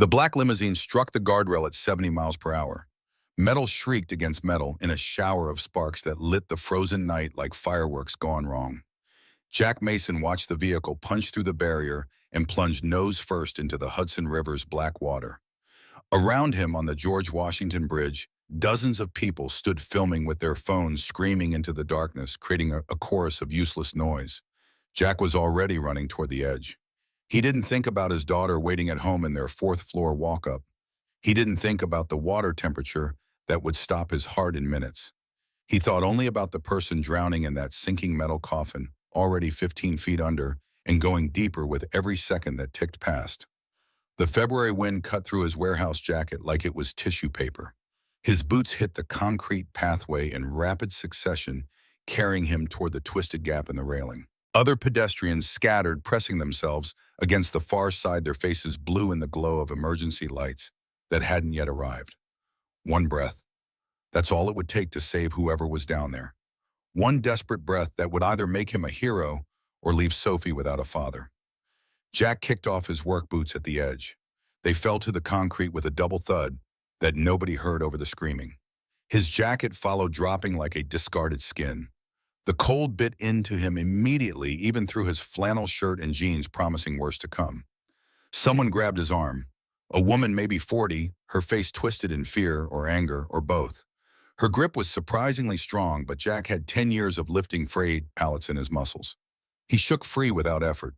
The black limousine struck the guardrail at 70 miles per hour. Metal shrieked against metal in a shower of sparks that lit the frozen night like fireworks gone wrong. Jack Mason watched the vehicle punch through the barrier and plunge nose first into the Hudson River's black water. Around him on the George Washington Bridge, dozens of people stood filming with their phones screaming into the darkness, creating a chorus of useless noise. Jack was already running toward the edge. He didn't think about his daughter waiting at home in their fourth-floor walk-up. He didn't think about the water temperature that would stop his heart in minutes. He thought only about the person drowning in that sinking metal coffin, already 15 feet under, and going deeper with every second that ticked past. The February wind cut through his warehouse jacket like it was tissue paper. His boots hit the concrete pathway in rapid succession, carrying him toward the twisted gap in the railing. Other pedestrians scattered, pressing themselves against the far side, their faces blue in the glow of emergency lights that hadn't yet arrived. One breath. That's all it would take to save whoever was down there. One desperate breath that would either make him a hero or leave Sophie without a father. Jack kicked off his work boots at the edge. They fell to the concrete with a double thud that nobody heard over the screaming. His jacket followed, dropping like a discarded skin. The cold bit into him immediately, even through his flannel shirt and jeans, promising worse to come. Someone grabbed his arm. A woman, maybe 40, her face twisted in fear or anger or both. Her grip was surprisingly strong, but Jack had 10 years of lifting freight pallets in his muscles. He shook free without effort.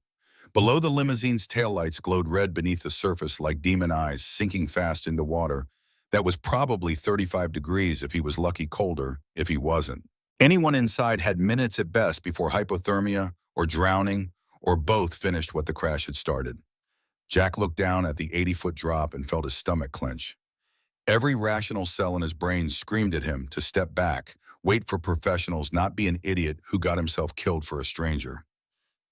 Below, the limousine's taillights glowed red beneath the surface like demon eyes sinking fast into water that was probably 35 degrees if he was lucky, colder if he wasn't. Anyone inside had minutes at best before hypothermia or drowning or both finished what the crash had started. Jack looked down at the 80-foot drop and felt his stomach clench. Every rational cell in his brain screamed at him to step back, wait for professionals, not be an idiot who got himself killed for a stranger.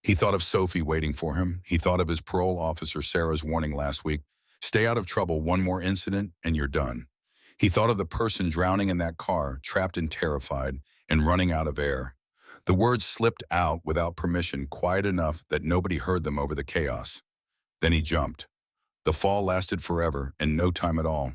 He thought of Sophie waiting for him. He thought of his parole officer Sarah's warning last week, stay out of trouble, one more incident and you're done. He thought of the person drowning in that car, trapped and terrified, and running out of air. The words slipped out without permission, quiet enough that nobody heard them over the chaos. Then he jumped. The fall lasted forever and no time at all.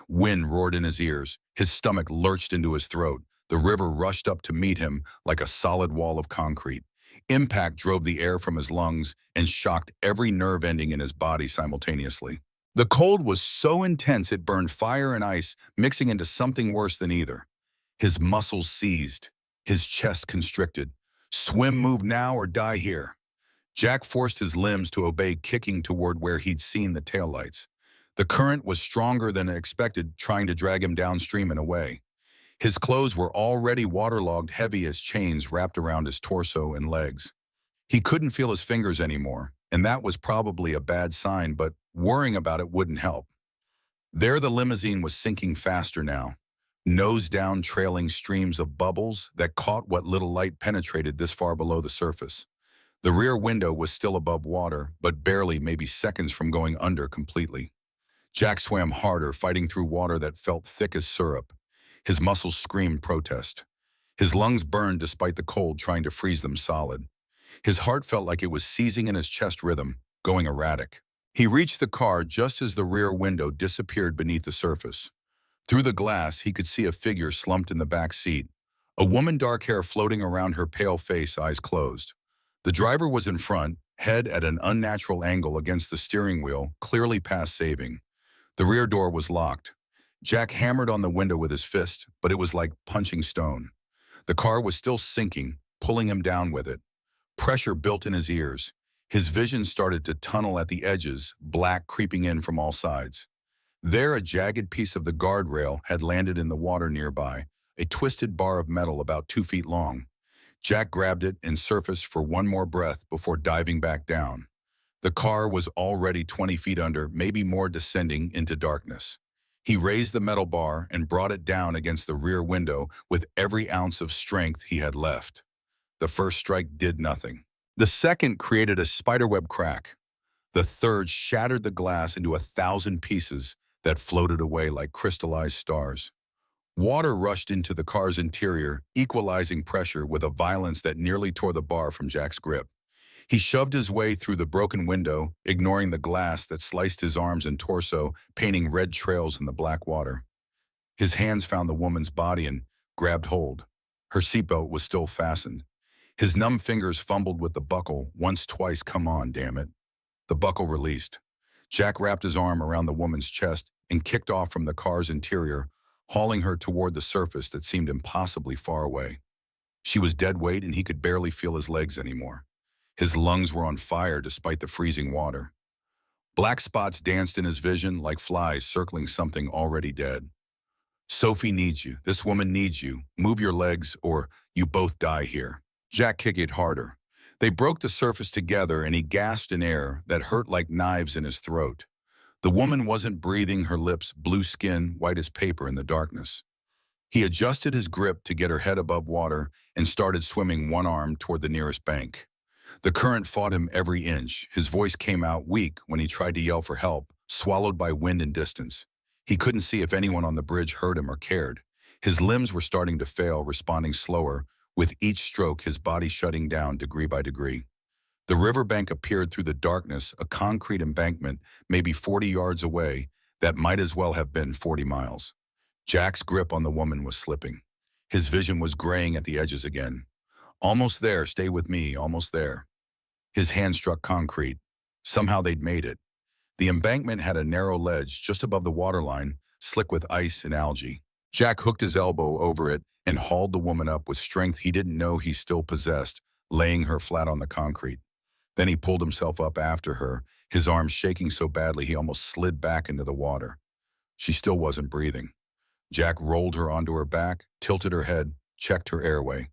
Wind roared in his ears. His stomach lurched into his throat. The river rushed up to meet him like a solid wall of concrete. Impact drove the air from his lungs and shocked every nerve ending in his body simultaneously. The cold was so intense it burned fire and ice, mixing into something worse than either. His muscles seized, his chest constricted. Swim, move now, or die here. Jack forced his limbs to obey, kicking toward where he'd seen the taillights. The current was stronger than expected, trying to drag him downstream and away. His clothes were already waterlogged, heavy as chains wrapped around his torso and legs. He couldn't feel his fingers anymore, and that was probably a bad sign, but worrying about it wouldn't help. There, the limousine was sinking faster now, nose down, trailing streams of bubbles that caught what little light penetrated this far below the surface. The rear window was still above water, but barely, maybe seconds from going under completely. Jack swam harder, fighting through water that felt thick as syrup. His muscles screamed protest. His lungs burned despite the cold, trying to freeze them solid. His heart felt like it was seizing in his chest rhythm, going erratic. He reached the car just as the rear window disappeared beneath the surface. Through the glass, he could see a figure slumped in the back seat, a woman, dark hair floating around her pale face, eyes closed. The driver was in front, head at an unnatural angle against the steering wheel, clearly past saving. The rear door was locked. Jack hammered on the window with his fist, but it was like punching stone. The car was still sinking, pulling him down with it. Pressure built in his ears. His vision started to tunnel at the edges, black creeping in from all sides. There, a jagged piece of the guardrail had landed in the water nearby, a twisted bar of metal about 2 feet long. Jack grabbed it and surfaced for one more breath before diving back down. The car was already 20 feet under, maybe more, descending into darkness. He raised the metal bar and brought it down against the rear window with every ounce of strength he had left. The first strike did nothing. The second created a spiderweb crack. The third shattered the glass into 1,000 pieces that floated away like crystallized stars. Water rushed into the car's interior, equalizing pressure with a violence that nearly tore the bar from Jack's grip. He shoved his way through the broken window, ignoring the glass that sliced his arms and torso, painting red trails in the black water. His hands found the woman's body and grabbed hold. Her seatbelt was still fastened. His numb fingers fumbled with the buckle, once, twice, come on, damn it. The buckle released. Jack wrapped his arm around the woman's chest and kicked off from the car's interior, hauling her toward the surface that seemed impossibly far away. She was dead weight and he could barely feel his legs anymore. His lungs were on fire despite the freezing water. Black spots danced in his vision like flies circling something already dead. Sophie needs you. This woman needs you. Move your legs or you both die here. Jack kicked it harder. They broke the surface together and he gasped in air that hurt like knives in his throat. The woman wasn't breathing, her lips blue skin, white as paper in the darkness. He adjusted his grip to get her head above water and started swimming one arm toward the nearest bank. The current fought him every inch. His voice came out weak when he tried to yell for help, swallowed by wind and distance. He couldn't see if anyone on the bridge heard him or cared. His limbs were starting to fail, responding slower. With each stroke, his body shutting down degree by degree. The riverbank appeared through the darkness, a concrete embankment maybe 40 yards away that might as well have been 40 miles. Jack's grip on the woman was slipping. His vision was graying at the edges again. Almost there, stay with me, almost there. His hand struck concrete. Somehow they'd made it. The embankment had a narrow ledge just above the waterline, slick with ice and algae. Jack hooked his elbow over it and hauled the woman up with strength he didn't know he still possessed, laying her flat on the concrete. Then he pulled himself up after her, his arms shaking so badly he almost slid back into the water. She still wasn't breathing. Jack rolled her onto her back, tilted her head, checked her airway.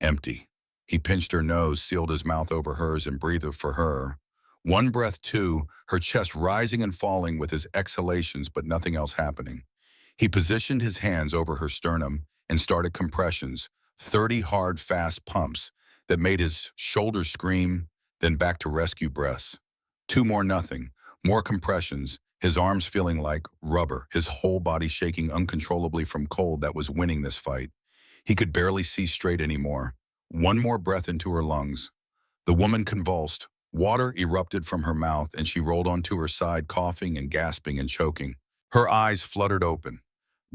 Empty. He pinched her nose, sealed his mouth over hers, and breathed for her. One breath, two, her chest rising and falling with his exhalations, but nothing else happening. He positioned his hands over her sternum and started compressions, 30 hard, fast pumps that made his shoulders scream, then back to rescue breaths. Two more, nothing. More compressions, his arms feeling like rubber, his whole body shaking uncontrollably from cold that was winning this fight. He could barely see straight anymore. One more breath into her lungs. The woman convulsed. Water erupted from her mouth and she rolled onto her side, coughing and gasping and choking. Her eyes fluttered open.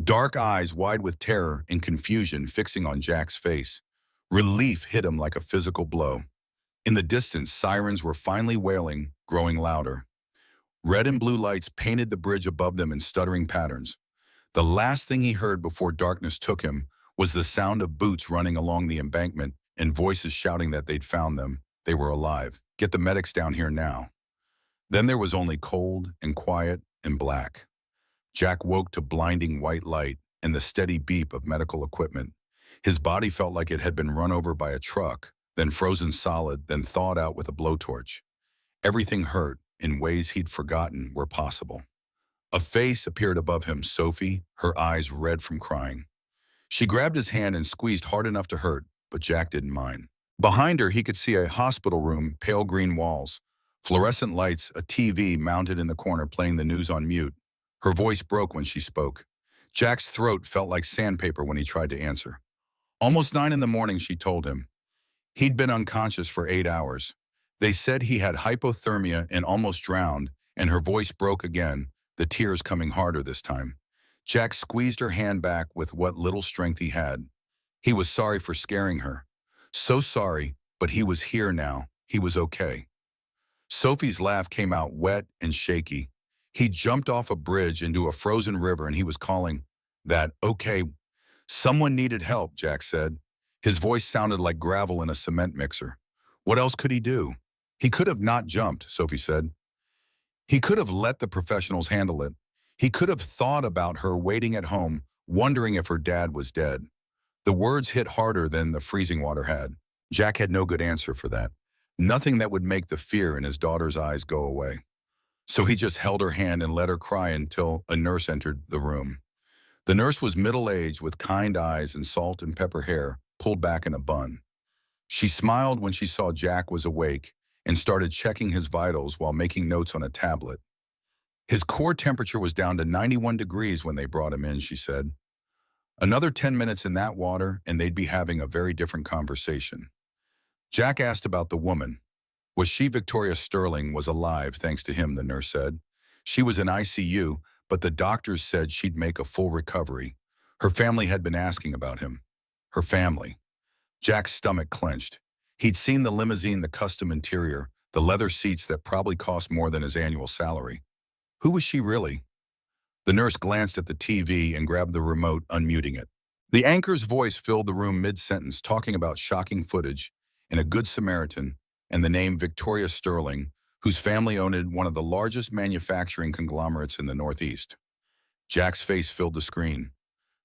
Dark eyes wide with terror and confusion fixing on Jack's face. Relief hit him like a physical blow. In the distance, sirens were finally wailing, growing louder. Red and blue lights painted the bridge above them in stuttering patterns. The last thing he heard before darkness took him was the sound of boots running along the embankment and voices shouting that they'd found them. They were alive. Get the medics down here now. Then there was only cold and quiet and black. Jack woke to blinding white light and the steady beep of medical equipment. His body felt like it had been run over by a truck, then frozen solid, then thawed out with a blowtorch. Everything hurt in ways he'd forgotten were possible. A face appeared above him, Sophie, her eyes red from crying. She grabbed his hand and squeezed hard enough to hurt, but Jack didn't mind. Behind her, he could see a hospital room, pale green walls, fluorescent lights, a TV mounted in the corner playing the news on mute. Her voice broke when she spoke. Jack's throat felt like sandpaper when he tried to answer. Almost 9 in the morning, she told him. He'd been unconscious for 8 hours. They said he had hypothermia and almost drowned, and her voice broke again, the tears coming harder this time. Jack squeezed her hand back with what little strength he had. He was sorry for scaring her. So sorry, but he was here now. He was okay. Sophie's laugh came out wet and shaky. He jumped off a bridge into a frozen river and he was calling, "That, okay." Someone needed help, Jack said. His voice sounded like gravel in a cement mixer. What else could he do? He could have not jumped, Sophie said. He could have let the professionals handle it. He could have thought about her waiting at home, wondering if her dad was dead. The words hit harder than the freezing water had. Jack had no good answer for that. Nothing that would make the fear in his daughter's eyes go away. So he just held her hand and let her cry until a nurse entered the room. The nurse was middle-aged with kind eyes and salt and pepper hair pulled back in a bun. She smiled when she saw Jack was awake and started checking his vitals while making notes on a tablet. His core temperature was down to 91 degrees when they brought him in, she said. Another 10 minutes in that water and they'd be having a very different conversation. Jack asked about the woman. Was she Victoria Sterling was alive thanks to him, the nurse said. She was in ICU, but the doctors said she'd make a full recovery. Her family had been asking about him. Her family. Jack's stomach clenched. He'd seen the limousine, the custom interior, the leather seats that probably cost more than his annual salary. Who was she really? The nurse glanced at the TV and grabbed the remote, unmuting it. The anchor's voice filled the room mid-sentence, talking about shocking footage and a good Samaritan and the name Victoria Sterling, whose family owned one of the largest manufacturing conglomerates in the Northeast. Jack's face filled the screen.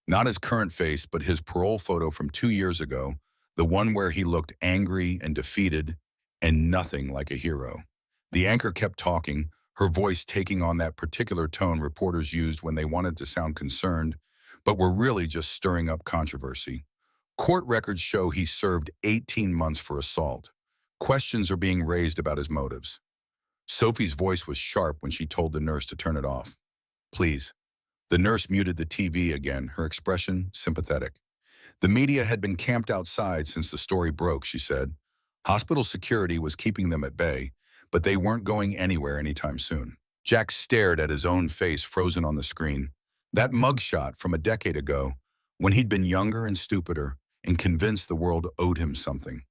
Not his current face, but his parole photo from 2 years ago, the one where he looked angry and defeated and nothing like a hero. The anchor kept talking, her voice taking on that particular tone reporters used when they wanted to sound concerned, but were really just stirring up controversy. Court records show he served 18 months for assault. Questions are being raised about his motives. Sophie's voice was sharp when she told the nurse to turn it off. Please. The nurse muted the TV again, her expression sympathetic. The media had been camped outside since the story broke, she said. Hospital security was keeping them at bay, but they weren't going anywhere anytime soon. Jack stared at his own face frozen on the screen. That mugshot from a decade ago, when he'd been younger and stupider and convinced the world owed him something.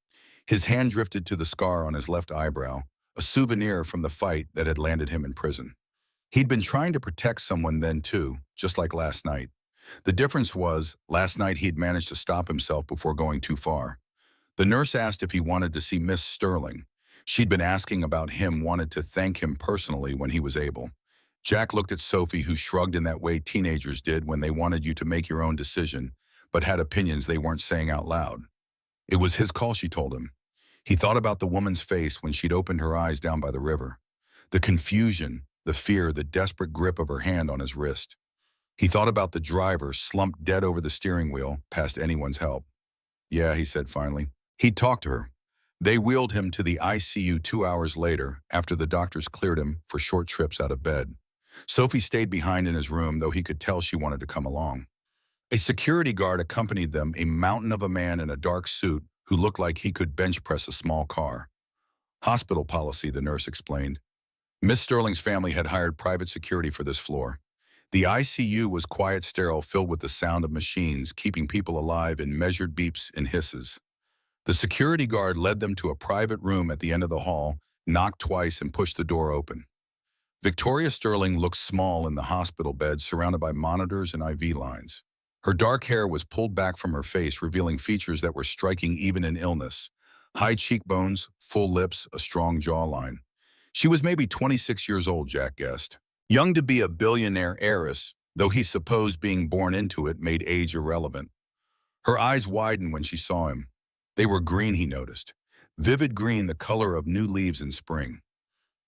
His hand drifted to the scar on his left eyebrow, a souvenir from the fight that had landed him in prison. He'd been trying to protect someone then too, just like last night. The difference was, last night he'd managed to stop himself before going too far. The nurse asked if he wanted to see Miss Sterling. She'd been asking about him, wanted to thank him personally when he was able. Jack looked at Sophie, who shrugged in that way teenagers did when they wanted you to make your own decision, but had opinions they weren't saying out loud. It was his call, she told him. He thought about the woman's face when she'd opened her eyes down by the river. The confusion, the fear, the desperate grip of her hand on his wrist. He thought about the driver slumped dead over the steering wheel, past anyone's help. Yeah, he said finally. He'd talked to her. They wheeled him to the ICU 2 hours later, after the doctors cleared him for short trips out of bed. Sophie stayed behind in his room, though he could tell she wanted to come along. A security guard accompanied them, a mountain of a man in a dark suit who looked like he could bench press a small car. Hospital policy, the nurse explained. Miss Sterling's family had hired private security for this floor. The ICU was quiet, sterile, filled with the sound of machines, keeping people alive in measured beeps and hisses. The security guard led them to a private room at the end of the hall, knocked twice and pushed the door open. Victoria Sterling looked small in the hospital bed, surrounded by monitors and IV lines. Her dark hair was pulled back from her face, revealing features that were striking even in illness. High cheekbones, full lips, a strong jawline. She was maybe 26 years old, Jack guessed. Young to be a billionaire heiress, though he supposed being born into it made age irrelevant. Her eyes widened when she saw him. They were green, he noticed. Vivid green, the color of new leaves in spring.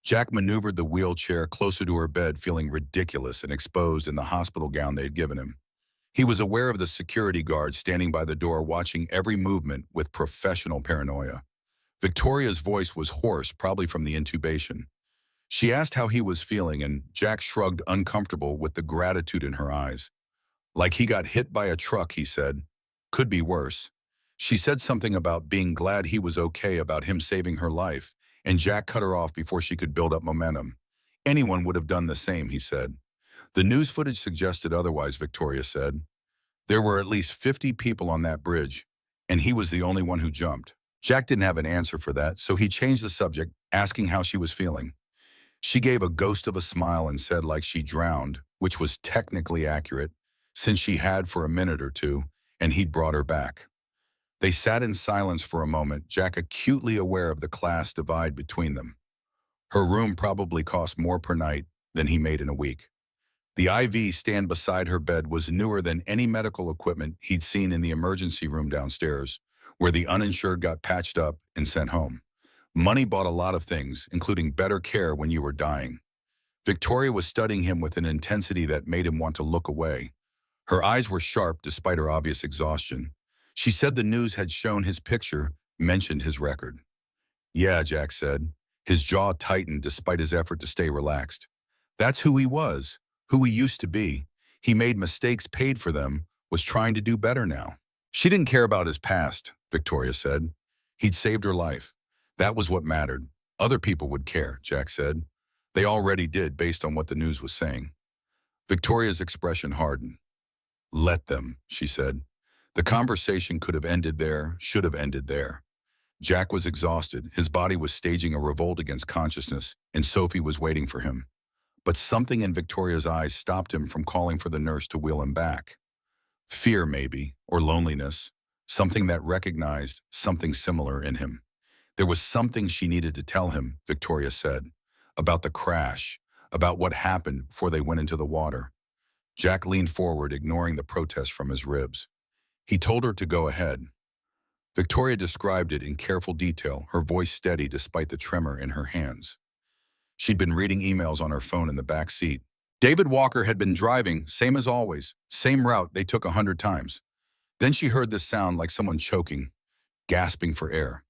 Jack maneuvered the wheelchair closer to her bed, feeling ridiculous and exposed in the hospital gown they'd given him. He was aware of the security guard standing by the door, watching every movement with professional paranoia. Victoria's voice was hoarse, probably from the intubation. She asked how he was feeling, and Jack shrugged, uncomfortable with the gratitude in her eyes. Like he got hit by a truck, he said. Could be worse. She said something about being glad he was okay, about him saving her life, and Jack cut her off before she could build up momentum. Anyone would have done the same, he said. The news footage suggested otherwise, Victoria said. There were at least 50 people on that bridge, and he was the only one who jumped. Jack didn't have an answer for that, so he changed the subject, asking how she was feeling. She gave a ghost of a smile and said like she drowned, which was technically accurate, since she had for a minute or two, and he'd brought her back. They sat in silence for a moment, Jack acutely aware of the class divide between them. Her room probably cost more per night than he made in a week. The IV stand beside her bed was newer than any medical equipment he'd seen in the emergency room downstairs, where the uninsured got patched up and sent home. Money bought a lot of things, including better care when you were dying. Victoria was studying him with an intensity that made him want to look away. Her eyes were sharp despite her obvious exhaustion. She said the news had shown his picture, mentioned his record. Yeah, Jack said. His jaw tightened despite his effort to stay relaxed. That's who he was, who he used to be. He made mistakes, paid for them, was trying to do better now. She didn't care about his past, Victoria said. He'd saved her life. That was what mattered. Other people would care, Jack said. They already did based on what the news was saying. Victoria's expression hardened. Let them, she said. The conversation could have ended there, should have ended there. Jack was exhausted. His body was staging a revolt against consciousness, and Sophie was waiting for him. But something in Victoria's eyes stopped him from calling for the nurse to wheel him back. Fear, maybe, or loneliness, something that recognized something similar in him. There was something she needed to tell him, Victoria said, about the crash, about what happened before they went into the water. Jack leaned forward, ignoring the protest from his ribs. He told her to go ahead. Victoria described it in careful detail, her voice steady despite the tremor in her hands. She'd been reading emails on her phone in the back seat. David Walker had been driving, same as always, same route they took 100 times. Then she heard this sound like someone choking, gasping for air.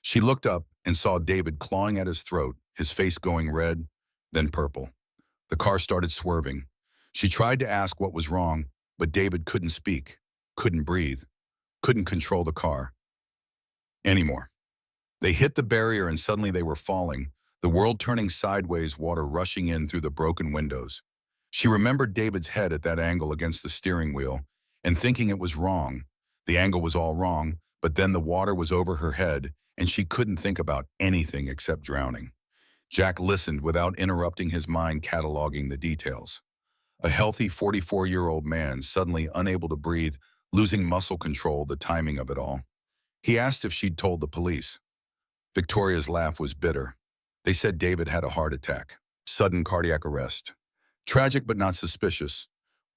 She looked up and saw David clawing at his throat, his face going red, then purple. The car started swerving. She tried to ask what was wrong, but David couldn't speak, couldn't breathe, couldn't control the car anymore. They hit the barrier and suddenly they were falling, the world turning sideways, water rushing in through the broken windows. She remembered David's head at that angle against the steering wheel and thinking it was wrong. The angle was all wrong, but then the water was over her head and she couldn't think about anything except drowning. Jack listened without interrupting, his mind cataloging the details. A healthy 44-year-old man suddenly unable to breathe, losing muscle control, the timing of it all. He asked if she'd told the police. Victoria's laugh was bitter. They said David had a heart attack, sudden cardiac arrest. Tragic but not suspicious.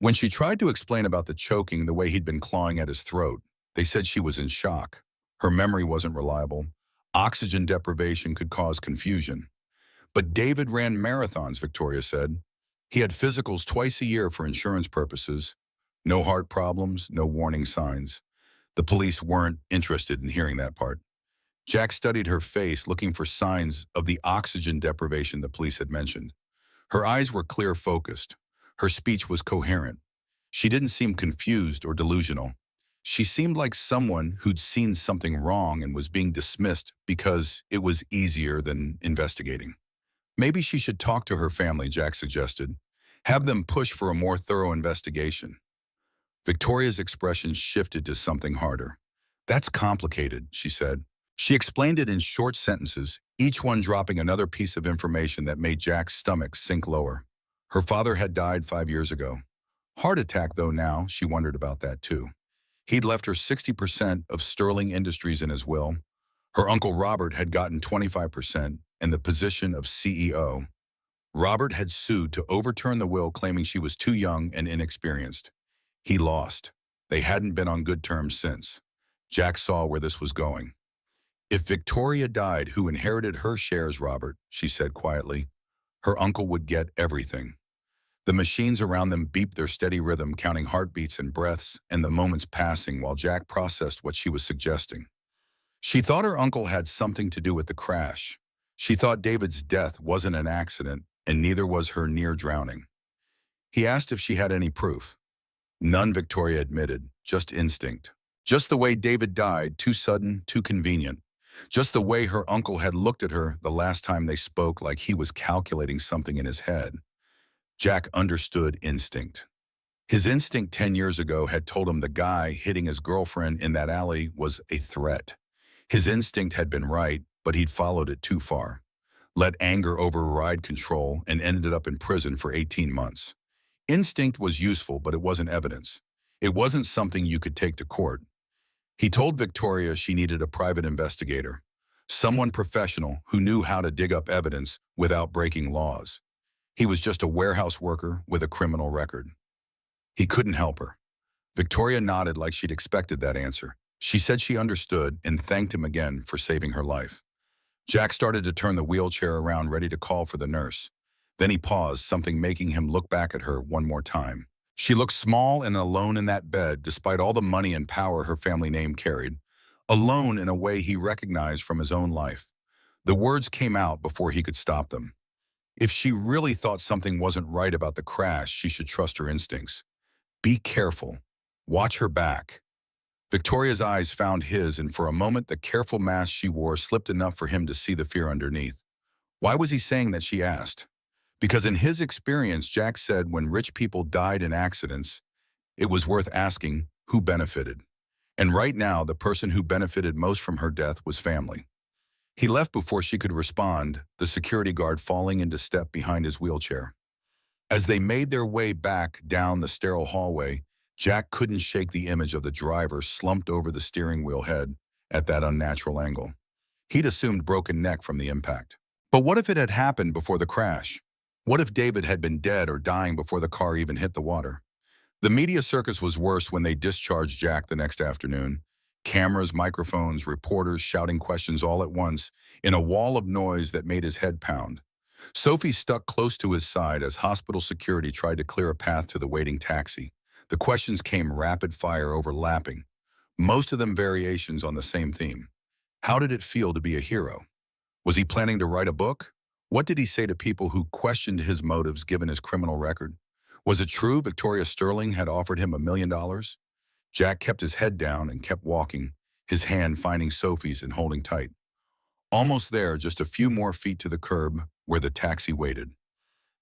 When she tried to explain about the choking, the way he'd been clawing at his throat, they said she was in shock. Her memory wasn't reliable. Oxygen deprivation could cause confusion. But David ran marathons, Victoria said. He had physicals twice a year for insurance purposes. No heart problems, no warning signs. The police weren't interested in hearing that part. Jack studied her face, looking for signs of the oxygen deprivation the police had mentioned. Her eyes were clear, focused. Her speech was coherent. She didn't seem confused or delusional. She seemed like someone who'd seen something wrong and was being dismissed because it was easier than investigating. Maybe she should talk to her family, Jack suggested. Have them push for a more thorough investigation. Victoria's expression shifted to something harder. That's complicated, she said. She explained it in short sentences, each one dropping another piece of information that made Jack's stomach sink lower. Her father had died 5 years ago. Heart attack, though, now, she wondered about that too. He'd left her 60% of Sterling Industries in his will. Her uncle Robert had gotten 25% and the position of CEO. Robert had sued to overturn the will, claiming she was too young and inexperienced. He lost. They hadn't been on good terms since. Jack saw where this was going. If Victoria died, who inherited her shares, Robert, she said quietly. Her uncle would get everything. The machines around them beeped their steady rhythm, counting heartbeats and breaths, and the moments passing while Jack processed what she was suggesting. She thought her uncle had something to do with the crash. She thought David's death wasn't an accident, and neither was her near drowning. He asked if she had any proof. None, Victoria admitted, just instinct. Just the way David died, too sudden, too convenient. Just the way her uncle had looked at her the last time they spoke, like he was calculating something in his head. Jack understood instinct. His instinct 10 years ago had told him the guy hitting his girlfriend in that alley was a threat. His instinct had been right, but he'd followed it too far. Let anger override control and ended up in prison for 18 months. Instinct was useful, but it wasn't evidence. It wasn't something you could take to court. He told Victoria she needed a private investigator, someone professional who knew how to dig up evidence without breaking laws. He was just a warehouse worker with a criminal record. He couldn't help her. Victoria nodded like she'd expected that answer. She said she understood and thanked him again for saving her life. Jack started to turn the wheelchair around, ready to call for the nurse. Then he paused, something making him look back at her one more time. She looked small and alone in that bed, despite all the money and power her family name carried. Alone in a way he recognized from his own life. The words came out before he could stop them. If she really thought something wasn't right about the crash, she should trust her instincts. Be careful. Watch her back. Victoria's eyes found his, and for a moment the careful mask she wore slipped enough for him to see the fear underneath. Why was he saying that, she asked. Because in his experience, Jack said when rich people died in accidents, it was worth asking who benefited. And right now, the person who benefited most from her death was family. He left before she could respond, the security guard falling into step behind his wheelchair. As they made their way back down the sterile hallway, Jack couldn't shake the image of the driver slumped over the steering wheel head at that unnatural angle. He'd assumed broken neck from the impact. But what if it had happened before the crash? What if David had been dead or dying before the car even hit the water? The media circus was worse when they discharged Jack the next afternoon. Cameras, microphones, reporters shouting questions all at once in a wall of noise that made his head pound. Sophie stuck close to his side as hospital security tried to clear a path to the waiting taxi. The questions came rapid fire, overlapping, most of them variations on the same theme. How did it feel to be a hero? Was he planning to write a book? What did he say to people who questioned his motives given his criminal record? Was it true Victoria Sterling had offered him $1 million? Jack kept his head down and kept walking, his hand finding Sophie's and holding tight. Almost there, just a few more feet to the curb where the taxi waited.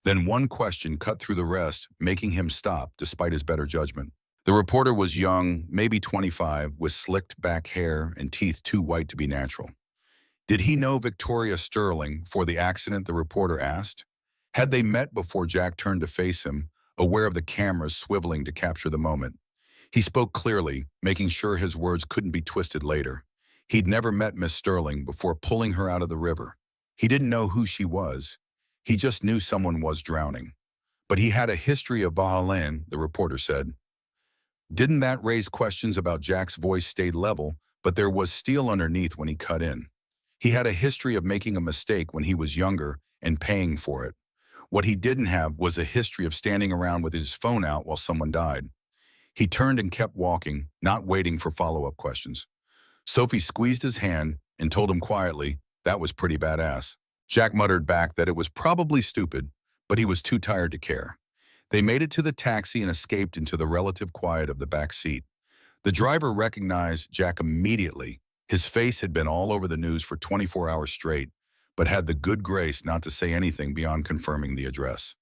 Then one question cut through the rest, making him stop despite his better judgment. The reporter was young, maybe 25, with slicked back hair and teeth too white to be natural. Did he know Victoria Sterling before the accident, the reporter asked? Had they met before Jack turned to face him, aware of the cameras swiveling to capture the moment? He spoke clearly, making sure his words couldn't be twisted later. He'd never met Miss Sterling before pulling her out of the river. He didn't know who she was. He just knew someone was drowning. But he had a history of violin, the reporter said. Didn't that raise questions about Jack's voice stayed level, but there was steel underneath when he cut in. He had a history of making a mistake when he was younger and paying for it. What he didn't have was a history of standing around with his phone out while someone died. He turned and kept walking, not waiting for follow-up questions. Sophie squeezed his hand and told him quietly, that was pretty badass. Jack muttered back that it was probably stupid, but he was too tired to care. They made it to the taxi and escaped into the relative quiet of the back seat. The driver recognized Jack immediately. His face had been all over the news for 24 hours straight, but had the good grace not to say anything beyond confirming the address.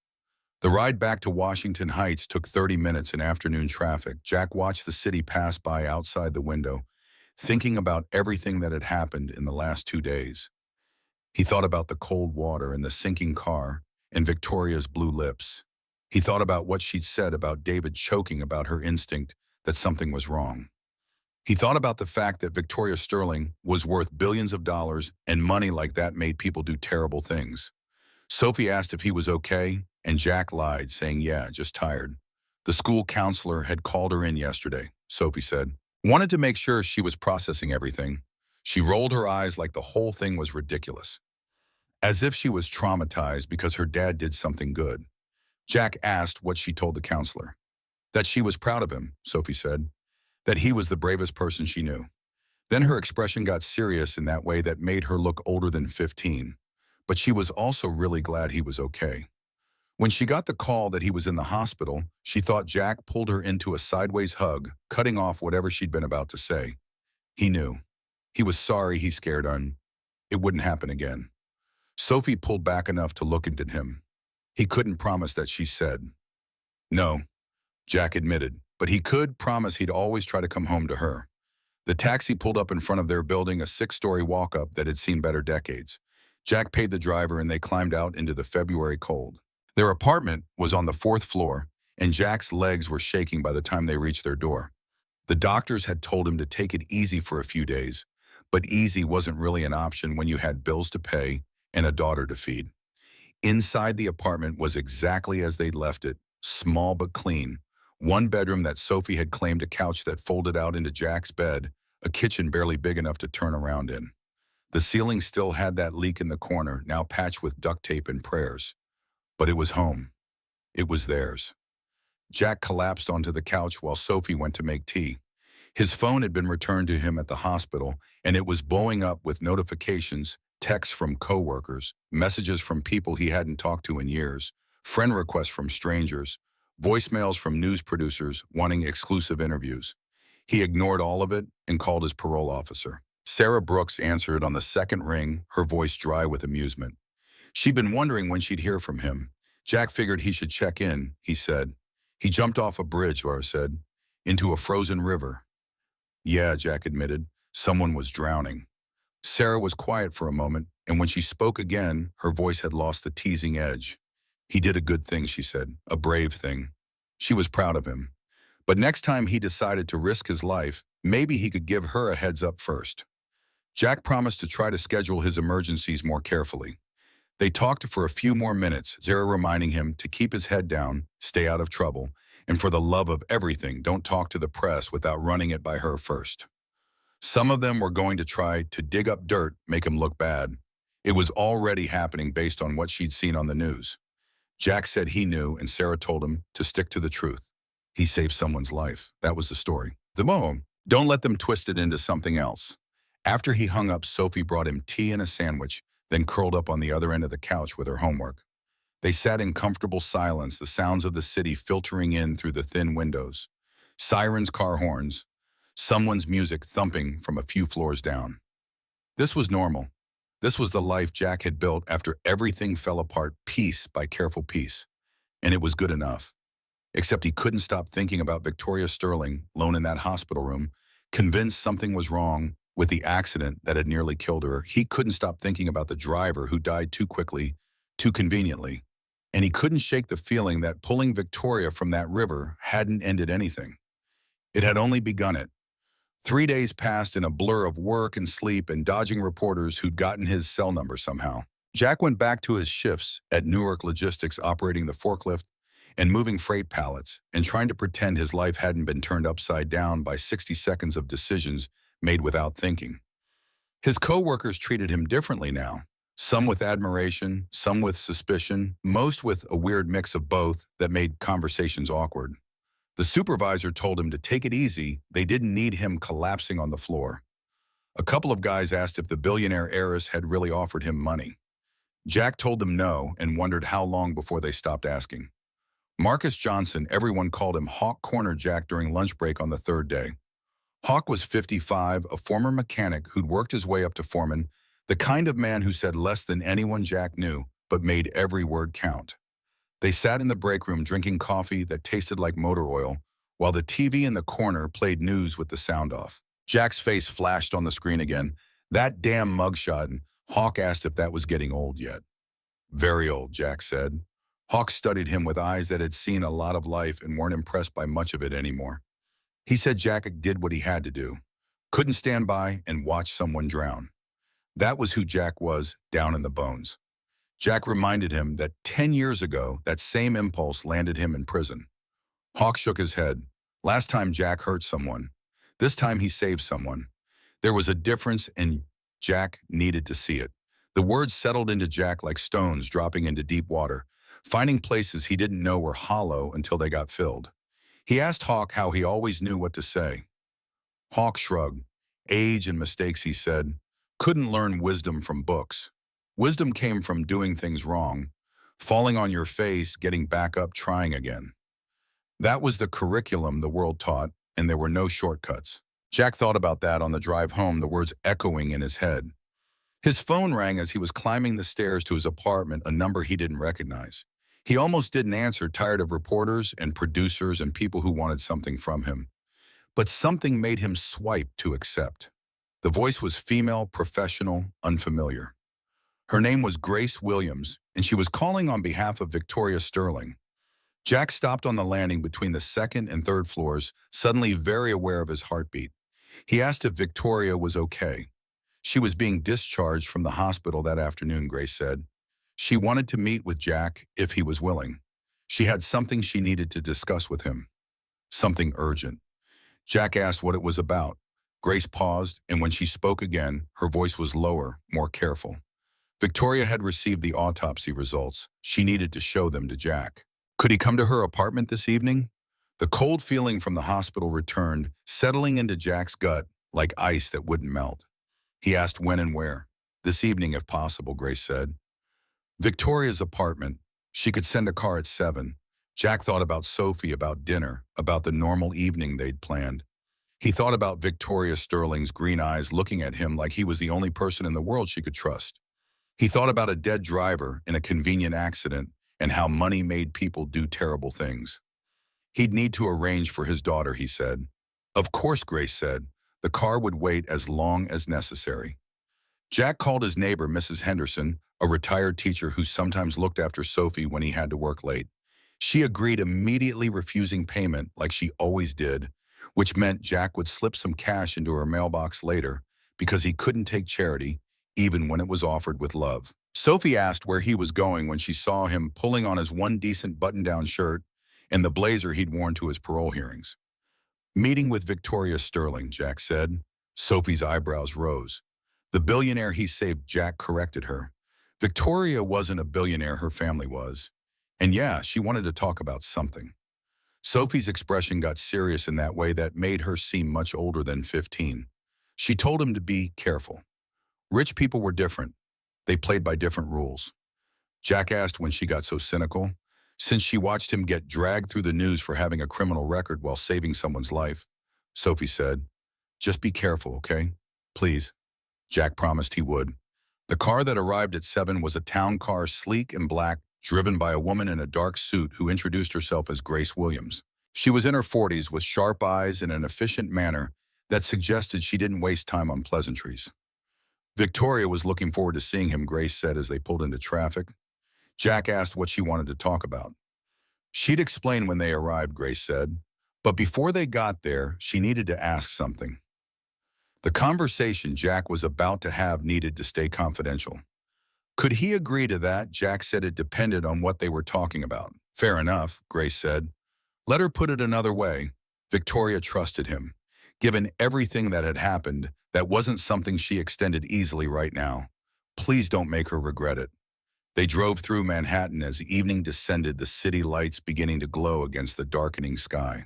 The ride back to Washington Heights took 30 minutes in afternoon traffic. Jack watched the city pass by outside the window, thinking about everything that had happened in the last 2 days. He thought about the cold water and the sinking car and Victoria's blue lips. He thought about what she'd said about David choking about her instinct that something was wrong. He thought about the fact that Victoria Sterling was worth billions of dollars and money like that made people do terrible things. Sophie asked if he was okay, and Jack lied, saying, yeah, just tired. The school counselor had called her in yesterday, Sophie said. Wanted to make sure she was processing everything. She rolled her eyes like the whole thing was ridiculous. As if she was traumatized because her dad did something good. Jack asked what she told the counselor. That she was proud of him, Sophie said. That he was the bravest person she knew. Then her expression got serious in that way that made her look older than 15. But she was also really glad he was okay. When she got the call that he was in the hospital, she thought Jack pulled her into a sideways hug, cutting off whatever she'd been about to say. He knew. He was sorry he scared her. It wouldn't happen again. Sophie pulled back enough to look into him. He couldn't promise that, she said. No, Jack admitted, but he could promise he'd always try to come home to her. The taxi pulled up in front of their building, a 6-story walk-up that had seen better decades. Jack paid the driver and they climbed out into the February cold. Their apartment was on the 4th floor, and Jack's legs were shaking by the time they reached their door. The doctors had told him to take it easy for a few days, but easy wasn't really an option when you had bills to pay and a daughter to feed. Inside the apartment was exactly as they'd left it, small but clean. One bedroom that Sophie had claimed, a couch that folded out into Jack's bed, a kitchen barely big enough to turn around in. The ceiling still had that leak in the corner, now patched with duct tape and prayers. But it was home. It was theirs. Jack collapsed onto the couch while Sophie went to make tea. His phone had been returned to him at the hospital, and it was blowing up with notifications, texts from coworkers, messages from people he hadn't talked to in years, friend requests from strangers, voicemails from news producers wanting exclusive interviews. He ignored all of it and called his parole officer. Sarah Brooks answered on the second ring, her voice dry with amusement. She'd been wondering when she'd hear from him. Jack figured he should check in, he said. He jumped off a bridge, Laura said, into a frozen river. Yeah, Jack admitted. Someone was drowning. Sarah was quiet for a moment, and when she spoke again, her voice had lost the teasing edge. He did a good thing, she said, a brave thing. She was proud of him. But next time he decided to risk his life, maybe he could give her a heads up first. Jack promised to try to schedule his emergencies more carefully. They talked for a few more minutes, Sarah reminding him to keep his head down, stay out of trouble, and for the love of everything, don't talk to the press without running it by her first. Some of them were going to try to dig up dirt, make him look bad. It was already happening based on what she'd seen on the news. Jack said he knew, and Sarah told him to stick to the truth. He saved someone's life. That was the story. Don't let them twist it into something else. After he hung up, Sophie brought him tea and a sandwich, then curled up on the other end of the couch with her homework. They sat in comfortable silence, the sounds of the city filtering in through the thin windows. Sirens, car horns, someone's music thumping from a few floors down. This was normal. This was the life Jack had built after everything fell apart piece by careful piece. And it was good enough. Except he couldn't stop thinking about Victoria Sterling, alone in that hospital room, convinced something was wrong with the accident that had nearly killed her. He couldn't stop thinking about the driver who died too quickly, too conveniently. And he couldn't shake the feeling that pulling Victoria from that river hadn't ended anything. It had only begun it. 3 days passed in a blur of work and sleep and dodging reporters who'd gotten his cell number somehow. Jack went back to his shifts at Newark Logistics, operating the forklift and moving freight pallets and trying to pretend his life hadn't been turned upside down by 60 seconds of decisions made without thinking. His co-workers treated him differently now, some with admiration, some with suspicion, most with a weird mix of both that made conversations awkward. The supervisor told him to take it easy. They didn't need him collapsing on the floor. A couple of guys asked if the billionaire heiress had really offered him money. Jack told them no and wondered how long before they stopped asking. Marcus Johnson, everyone called him Hawk, cornered Jack during lunch break on the third day. Hawk was 55, a former mechanic who'd worked his way up to foreman, the kind of man who said less than anyone Jack knew, but made every word count. They sat in the break room drinking coffee that tasted like motor oil, while the TV in the corner played news with the sound off. Jack's face flashed on the screen again. That damn mugshot, and Hawk asked if that was getting old yet. Very old, Jack said. Hawk studied him with eyes that had seen a lot of life and weren't impressed by much of it anymore. He said Jack did what he had to do. Couldn't stand by and watch someone drown. That was who Jack was, down in the bones. Jack reminded him that 10 years ago, that same impulse landed him in prison. Hawk shook his head. Last time Jack hurt someone. This time he saved someone. There was a difference, and Jack needed to see it. The words settled into Jack like stones dropping into deep water, finding places he didn't know were hollow until they got filled. He asked Hawk how he always knew what to say. Hawk shrugged. Age and mistakes, he said. Couldn't learn wisdom from books. Wisdom came from doing things wrong, falling on your face, getting back up, trying again. That was the curriculum the world taught, and there were no shortcuts. Jack thought about that on the drive home, the words echoing in his head. His phone rang as he was climbing the stairs to his apartment, a number he didn't recognize. He almost didn't answer, tired of reporters and producers and people who wanted something from him. But something made him swipe to accept. The voice was female, professional, unfamiliar. Her name was Grace Williams, and she was calling on behalf of Victoria Sterling. Jack stopped on the landing between the second and third floors, suddenly very aware of his heartbeat. He asked if Victoria was okay. She was being discharged from the hospital that afternoon, Grace said. She wanted to meet with Jack if he was willing. She had something she needed to discuss with him. Something urgent. Jack asked what it was about. Grace paused, and when she spoke again, her voice was lower, more careful. Victoria had received the autopsy results. She needed to show them to Jack. Could he come to her apartment this evening? The cold feeling from the hospital returned, settling into Jack's gut like ice that wouldn't melt. He asked when and where. This evening, if possible, Grace said. Victoria's apartment. She could send a car at 7. Jack thought about Sophie, about dinner, about the normal evening they'd planned. He thought about Victoria Sterling's green eyes looking at him like he was the only person in the world she could trust. He thought about a dead driver in a convenient accident and how money made people do terrible things. He'd need to arrange for his daughter, he said. Of course, Grace said. The car would wait as long as necessary. Jack called his neighbor, Mrs. Henderson, a retired teacher who sometimes looked after Sophie when he had to work late. She agreed, immediately refusing payment like she always did, which meant Jack would slip some cash into her mailbox later because he couldn't take charity, even when it was offered with love. Sophie asked where he was going when she saw him pulling on his one decent button-down shirt and the blazer he'd worn to his parole hearings. Meeting with Victoria Sterling, Jack said. Sophie's eyebrows rose. The billionaire he saved, Jack corrected her. Victoria wasn't a billionaire, her family was. And yeah, she wanted to talk about something. Sophie's expression got serious in that way that made her seem much older than 15. She told him to be careful. Rich people were different. They played by different rules. Jack asked when she got so cynical. Since she watched him get dragged through the news for having a criminal record while saving someone's life. Sophie said, just be careful, okay? Please. Jack promised he would. The car that arrived at 7 was a town car, sleek and black, driven by a woman in a dark suit who introduced herself as Grace Williams. She was in her 40s with sharp eyes and an efficient manner that suggested she didn't waste time on pleasantries. Victoria was looking forward to seeing him, Grace said as they pulled into traffic. Jack asked what she wanted to talk about. She'd explain when they arrived, Grace said, but before they got there, she needed to ask something. The conversation Jack was about to have needed to stay confidential. Could he agree to that? Jack said it depended on what they were talking about. Fair enough, Grace said. Let her put it another way. Victoria trusted him. Given everything that had happened, that wasn't something she extended easily right now. Please don't make her regret it. They drove through Manhattan as evening descended, the city lights beginning to glow against the darkening sky.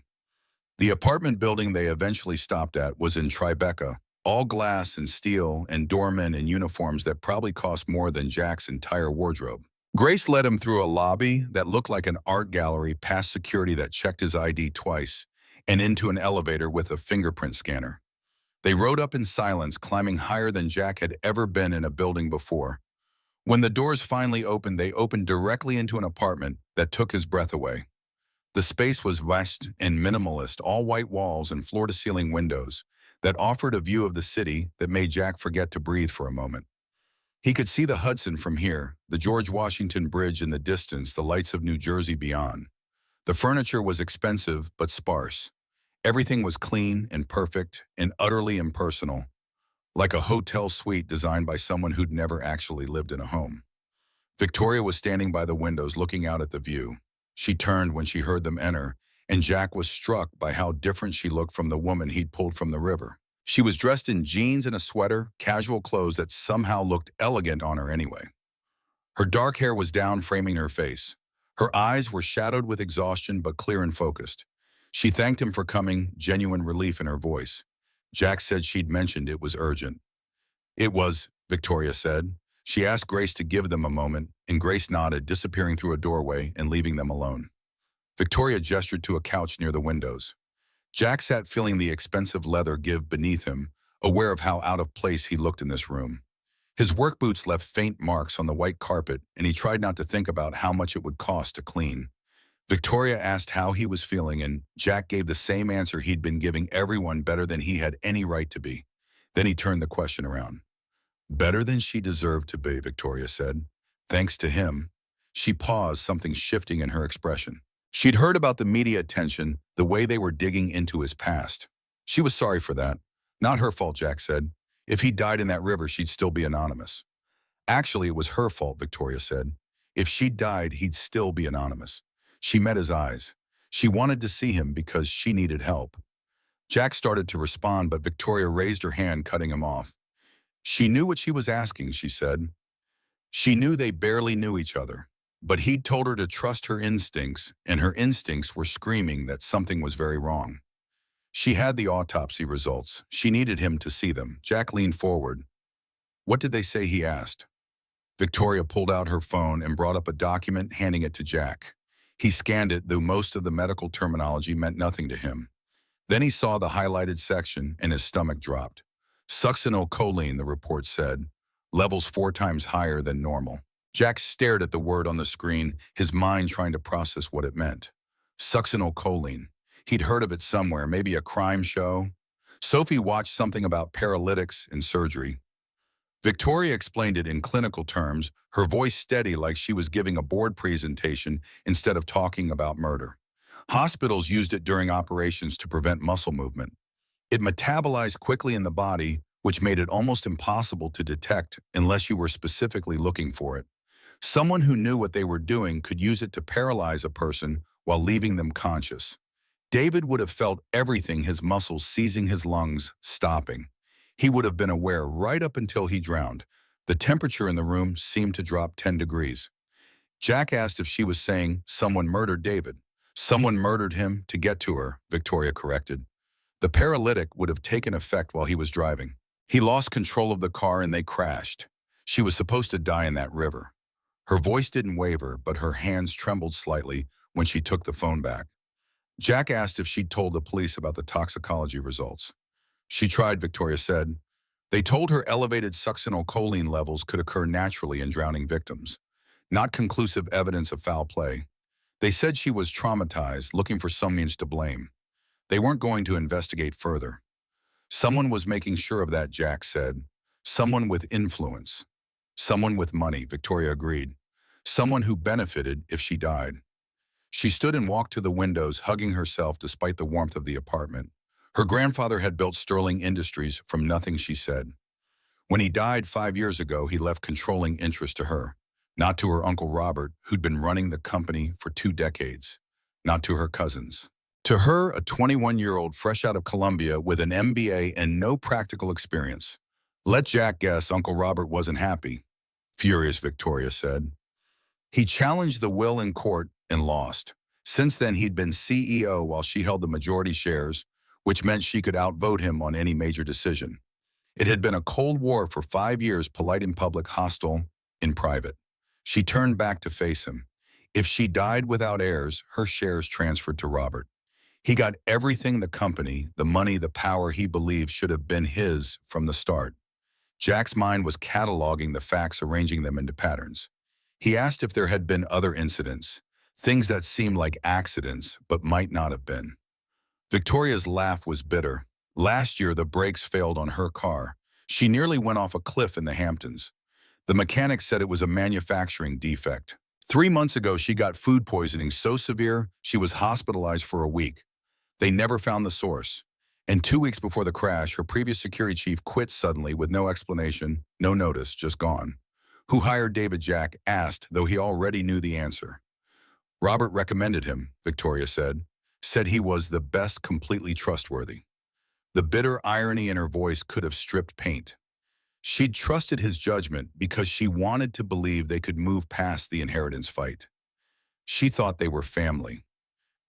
The apartment building they eventually stopped at was in Tribeca, all glass and steel and doormen in uniforms that probably cost more than Jack's entire wardrobe. Grace led him through a lobby that looked like an art gallery, past security that checked his ID twice, and into an elevator with a fingerprint scanner. They rode up in silence, climbing higher than Jack had ever been in a building before. When the doors finally opened, they opened directly into an apartment that took his breath away. The space was vast and minimalist, all white walls and floor-to-ceiling windows that offered a view of the city that made Jack forget to breathe for a moment. He could see the Hudson from here, the George Washington Bridge in the distance, the lights of New Jersey beyond. The furniture was expensive but sparse. Everything was clean and perfect and utterly impersonal, like a hotel suite designed by someone who'd never actually lived in a home. Victoria was standing by the windows looking out at the view. She turned when she heard them enter, and Jack was struck by how different she looked from the woman he'd pulled from the river. She was dressed in jeans and a sweater, casual clothes that somehow looked elegant on her anyway. Her dark hair was down, framing her face. Her eyes were shadowed with exhaustion but clear and focused. She thanked him for coming, genuine relief in her voice. Jack said she'd mentioned it was urgent. It was, Victoria said. She asked Grace to give them a moment, and Grace nodded, disappearing through a doorway and leaving them alone. Victoria gestured to a couch near the windows. Jack sat feeling the expensive leather give beneath him, aware of how out of place he looked in this room. His work boots left faint marks on the white carpet, and he tried not to think about how much it would cost to clean. Victoria asked how he was feeling, and Jack gave the same answer he'd been giving everyone, better than he had any right to be. Then he turned the question around. Better than she deserved to be, Victoria said. Thanks to him. She paused, something shifting in her expression. She'd heard about the media attention, the way they were digging into his past. She was sorry for that. Not her fault, Jack said. If he died in that river, she'd still be anonymous. Actually, it was her fault, Victoria said. If she died, he'd still be anonymous. She met his eyes. She wanted to see him because she needed help. Jack started to respond, but Victoria raised her hand, cutting him off. She knew what she was asking, she said. She knew they barely knew each other, but he'd told her to trust her instincts, and her instincts were screaming that something was very wrong. She had the autopsy results. She needed him to see them. Jack leaned forward. What did they say? He asked. Victoria pulled out her phone and brought up a document, handing it to Jack. He scanned it, though most of the medical terminology meant nothing to him. Then he saw the highlighted section, and his stomach dropped. Succinylcholine, the report said. levels 4 times higher than normal. Jack stared at the word on the screen, his mind trying to process what it meant. Succinylcholine. He'd heard of it somewhere, maybe a crime show. Sophie watched something about paralytics and surgery. Victoria explained it in clinical terms, her voice steady like she was giving a board presentation instead of talking about murder. Hospitals used it during operations to prevent muscle movement. It metabolized quickly in the body, which made it almost impossible to detect unless you were specifically looking for it. Someone who knew what they were doing could use it to paralyze a person while leaving them conscious. David would have felt everything, his muscles seizing his lungs, stopping. He would have been aware right up until he drowned. The temperature in the room seemed to drop 10 degrees. Jack asked if she was saying someone murdered David. Someone murdered him to get to her, Victoria corrected. The paralytic would have taken effect while he was driving. He lost control of the car and they crashed. She was supposed to die in that river. Her voice didn't waver, but her hands trembled slightly when she took the phone back. Jack asked if she'd told the police about the toxicology results. She tried, Victoria said. They told her elevated succinylcholine levels could occur naturally in drowning victims, not conclusive evidence of foul play. They said she was traumatized, looking for some means to blame. They weren't going to investigate further. Someone was making sure of that, Jack said. Someone with influence. Someone with money, Victoria agreed. Someone who benefited if she died. She stood and walked to the windows, hugging herself despite the warmth of the apartment. Her grandfather had built Sterling Industries from nothing, she said. When he died 5 years ago, he left controlling interest to her, not to her Uncle Robert, who'd been running the company for 2 decades, not to her cousins. To her, a 21-year-old fresh out of Columbia with an MBA and no practical experience. Let Jack guess Uncle Robert wasn't happy, furious, Victoria said. He challenged the will in court and lost. Since then, he'd been CEO while she held the majority shares, which meant she could outvote him on any major decision. It had been a cold war for 5 years, polite in public, hostile in private. She turned back to face him. If she died without heirs, her shares transferred to Robert. He got everything, the company, the money, the power he believed should have been his from the start. Jack's mind was cataloging the facts, arranging them into patterns. He asked if there had been other incidents, things that seemed like accidents but might not have been. Victoria's laugh was bitter. Last year, the brakes failed on her car. She nearly went off a cliff in the Hamptons. The mechanic said it was a manufacturing defect. 3 months ago, she got food poisoning so severe she was hospitalized for a week. They never found the source. And 2 weeks before the crash, her previous security chief quit suddenly with no explanation, no notice, just gone. Who hired David? Jack asked, though he already knew the answer. Robert recommended him, Victoria said he was the best, completely trustworthy. The bitter irony in her voice could have stripped paint. She'd trusted his judgment because she wanted to believe they could move past the inheritance fight. She thought they were family.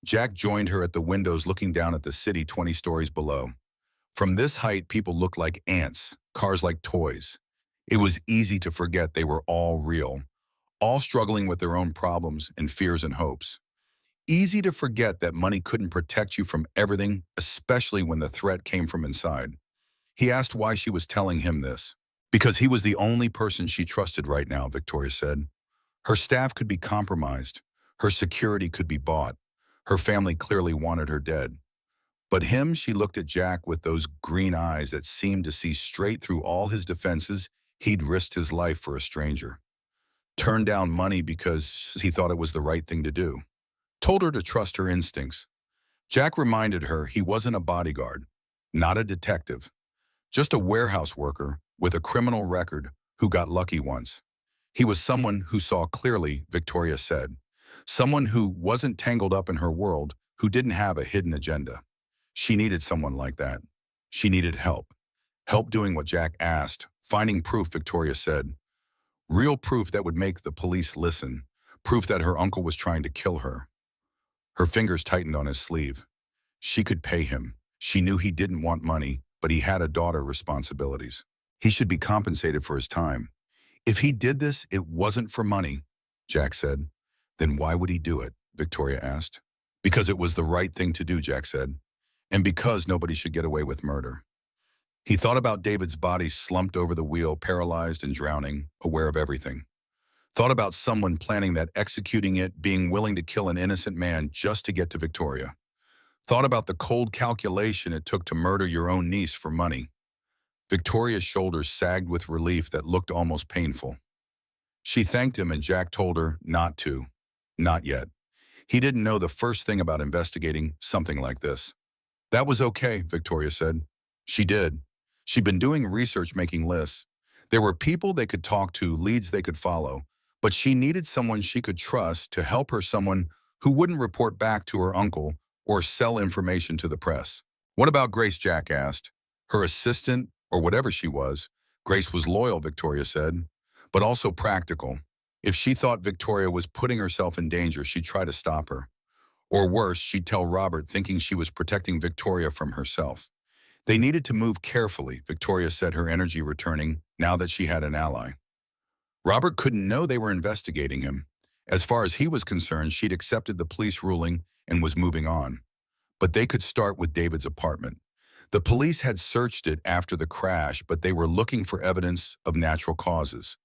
Jack joined her at the windows looking down at the city 20 stories below. From this height, people looked like ants, cars like toys. It was easy to forget they were all real, all struggling with their own problems and fears and hopes. Easy to forget that money couldn't protect you from everything, especially when the threat came from inside. He asked why she was telling him this. Because he was the only person she trusted right now, Victoria said. Her staff could be compromised. Her security could be bought. Her family clearly wanted her dead. But him, she looked at Jack with those green eyes that seemed to see straight through all his defenses. He'd risked his life for a stranger. Turned down money because he thought it was the right thing to do. Told her to trust her instincts. Jack reminded her he wasn't a bodyguard, not a detective, just a warehouse worker with a criminal record who got lucky once. He was someone who saw clearly, Victoria said. Someone who wasn't tangled up in her world, who didn't have a hidden agenda. She needed someone like that. She needed help. Help doing what Jack asked, finding proof, Victoria said. Real proof that would make the police listen. Proof that her uncle was trying to kill her. Her fingers tightened on his sleeve. She could pay him. She knew he didn't want money, but he had a daughter, responsibilities. He should be compensated for his time. If he did this, it wasn't for money, Jack said. Then why would he do it? Victoria asked. Because it was the right thing to do, Jack said. And because nobody should get away with murder. He thought about David's body slumped over the wheel, paralyzed and drowning, aware of everything. Thought about someone planning that, executing it, being willing to kill an innocent man just to get to Victoria. Thought about the cold calculation it took to murder your own niece for money. Victoria's shoulders sagged with relief that looked almost painful. She thanked him and Jack told her not to. Not yet. He didn't know the first thing about investigating something like this. That was okay, Victoria said. She did. She'd been doing research, making lists. There were people they could talk to, leads they could follow, but she needed someone she could trust to help her, someone who wouldn't report back to her uncle or sell information to the press. What about Grace, Jack asked. Her assistant, or whatever she was. Grace was loyal, Victoria said, but also practical. If she thought Victoria was putting herself in danger, she'd try to stop her. Or worse, she'd tell Robert, thinking she was protecting Victoria from herself. They needed to move carefully, Victoria said, her energy returning now that she had an ally. Robert couldn't know they were investigating him. As far as he was concerned, she'd accepted the police ruling and was moving on. But they could start with David's apartment. The police had searched it after the crash, but they were looking for evidence of natural causes.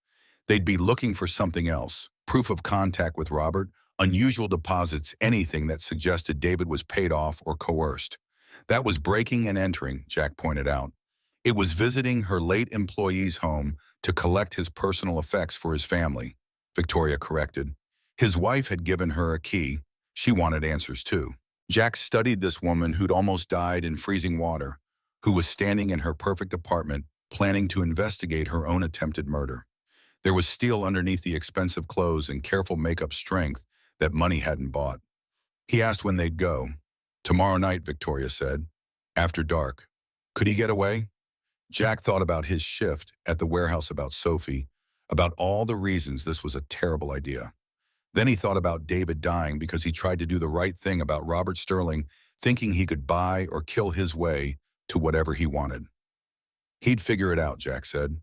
They'd be looking for something else, proof of contact with Robert, unusual deposits, anything that suggested David was paid off or coerced. That was breaking and entering, Jack pointed out. It was visiting her late employee's home to collect his personal effects for his family, Victoria corrected. His wife had given her a key. She wanted answers too. Jack studied this woman who'd almost died in freezing water, who was standing in her perfect apartment, planning to investigate her own attempted murder. There was steel underneath the expensive clothes and careful makeup, strength that money hadn't bought. He asked when they'd go. Tomorrow night, Victoria said. After dark. Could he get away? Jack thought about his shift at the warehouse, about Sophie, about all the reasons this was a terrible idea. Then he thought about David dying because he tried to do the right thing, about Robert Sterling thinking he could buy or kill his way to whatever he wanted. He'd figure it out, Jack said.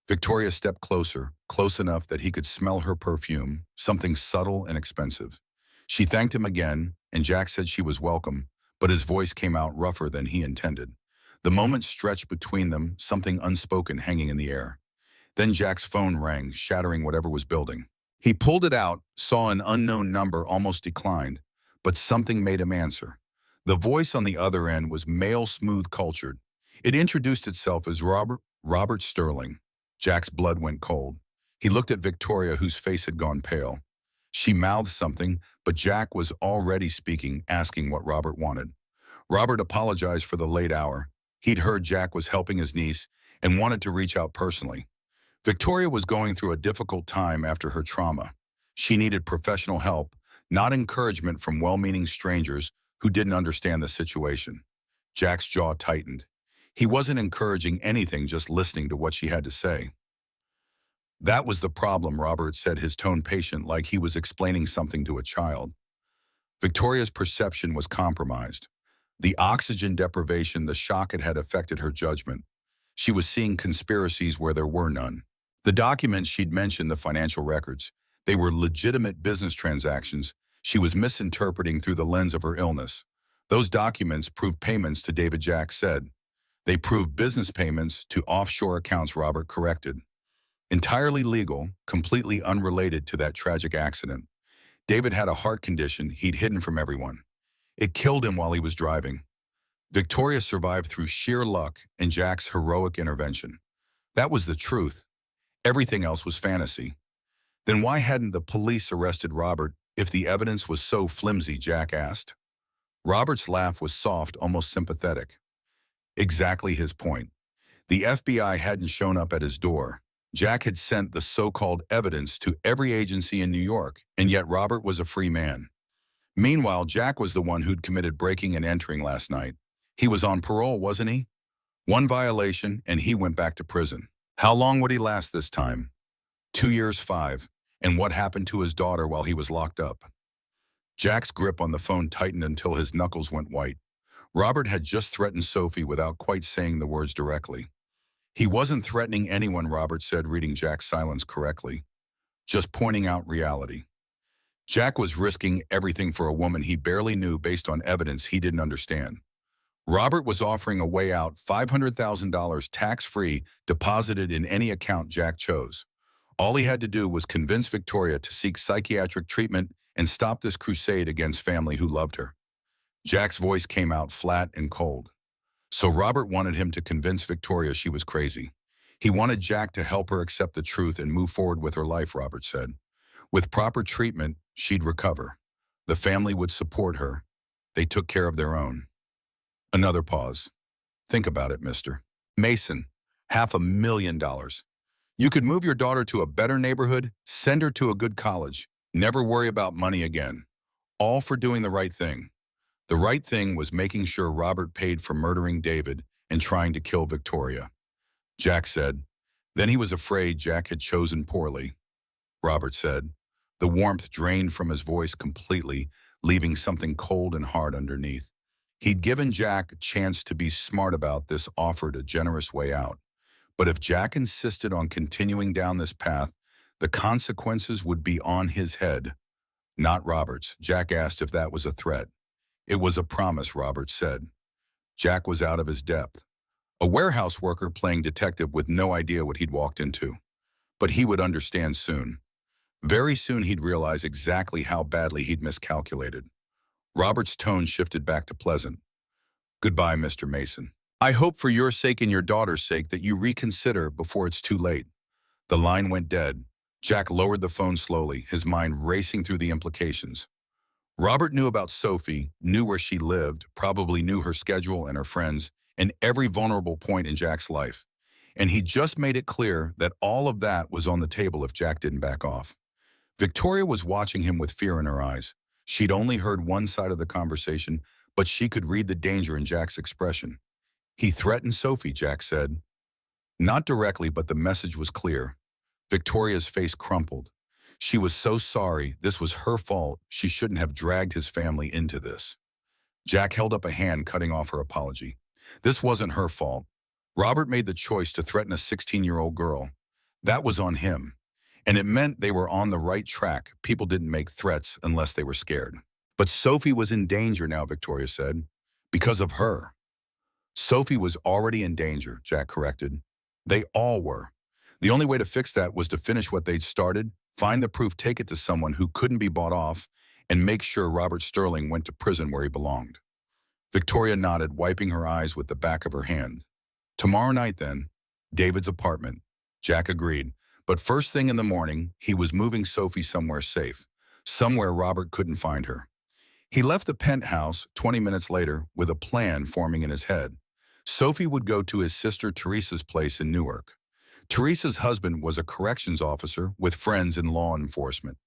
Victoria stepped closer, close enough that he could smell her perfume, something subtle and expensive. She thanked him again, and Jack said she was welcome, but his voice came out rougher than he intended. The moment stretched between them, something unspoken hanging in the air. Then Jack's phone rang, shattering whatever was building. He pulled it out, saw an unknown number, almost declined, but something made him answer. The voice on the other end was male, smooth, cultured. It introduced itself as Robert Sterling. Jack's blood went cold. He looked at Victoria, whose face had gone pale. She mouthed something, but Jack was already speaking, asking what Robert wanted. Robert apologized for the late hour. He'd heard Jack was helping his niece and wanted to reach out personally. Victoria was going through a difficult time after her trauma. She needed professional help, not encouragement from well-meaning strangers who didn't understand the situation. Jack's jaw tightened. He wasn't encouraging anything, just listening to what she had to say. That was the problem, Robert said, his tone patient, like he was explaining something to a child. Victoria's perception was compromised. The oxygen deprivation, the shock, it had affected her judgment. She was seeing conspiracies where there were none. The documents she'd mentioned, the financial records, they were legitimate business transactions she was misinterpreting through the lens of her illness. Those documents proved payments to David, Jack said. They proved business payments to offshore accounts, Robert corrected. Entirely legal, completely unrelated to that tragic accident. David had a heart condition he'd hidden from everyone. It killed him while he was driving. Victoria survived through sheer luck and Jack's heroic intervention. That was the truth. Everything else was fantasy. Then why hadn't the police arrested Robert if the evidence was so flimsy, Jack asked. Robert's laugh was soft, almost sympathetic. Exactly his point. The FBI hadn't shown up at his door. Jack had sent the so-called evidence to every agency in New York, and yet Robert was a free man. Meanwhile, Jack was the one who'd committed breaking and entering last night. He was on parole, wasn't he? One violation, and he went back to prison. How long would he last this time? 2 years, 5. And what happened to his daughter while he was locked up? Jack's grip on the phone tightened until his knuckles went white. Robert had just threatened Sophie without quite saying the words directly. He wasn't threatening anyone, Robert said, reading Jack's silence correctly. Just pointing out reality. Jack was risking everything for a woman he barely knew based on evidence he didn't understand. Robert was offering a way out, $500,000 tax-free, deposited in any account Jack chose. All he had to do was convince Victoria to seek psychiatric treatment and stop this crusade against family who loved her. Jack's voice came out flat and cold. So Robert wanted him to convince Victoria she was crazy. He wanted Jack to help her accept the truth and move forward with her life, Robert said. With proper treatment, she'd recover. The family would support her. They took care of their own. Another pause. Think about it, Mr. Mason. $500,000. You could move your daughter to a better neighborhood, send her to a good college, never worry about money again. All for doing the right thing. The right thing was making sure Robert paid for murdering David and trying to kill Victoria. Jack said. Then he was afraid Jack had chosen poorly. Robert said. The warmth drained from his voice completely, leaving something cold and hard underneath. He'd given Jack a chance to be smart about this, offered a generous way out. But if Jack insisted on continuing down this path, the consequences would be on his head, not Robert's. Jack asked if that was a threat. It was a promise, Robert said. Jack was out of his depth. A warehouse worker playing detective with no idea what he'd walked into. But he would understand soon. Very soon he'd realize exactly how badly he'd miscalculated. Robert's tone shifted back to pleasant. Goodbye, Mr. Mason. I hope for your sake and your daughter's sake that you reconsider before it's too late. The line went dead. Jack lowered the phone slowly, his mind racing through the implications. Robert knew about Sophie, knew where she lived, probably knew her schedule and her friends, and every vulnerable point in Jack's life. And he just made it clear that all of that was on the table if Jack didn't back off. Victoria was watching him with fear in her eyes. She'd only heard one side of the conversation, but she could read the danger in Jack's expression. He threatened Sophie, Jack said. Not directly, but the message was clear. Victoria's face crumpled. She was so sorry. This was her fault. She shouldn't have dragged his family into this. Jack held up a hand, cutting off her apology. This wasn't her fault. Robert made the choice to threaten a 16-year-old girl. That was on him. And it meant they were on the right track. People didn't make threats unless they were scared. But Sophie was in danger now, Victoria said. Because of her. Sophie was already in danger, Jack corrected. They all were. The only way to fix that was to finish what they'd started, find the proof, take it to someone who couldn't be bought off, and make sure Robert Sterling went to prison where he belonged. Victoria nodded, wiping her eyes with the back of her hand. Tomorrow night, then. David's apartment. Jack agreed. But first thing in the morning, he was moving Sophie somewhere safe, somewhere Robert couldn't find her. He left the penthouse 20 minutes later with a plan forming in his head. Sophie would go to his sister Teresa's place in Newark. Teresa's husband was a corrections officer with friends in law enforcement.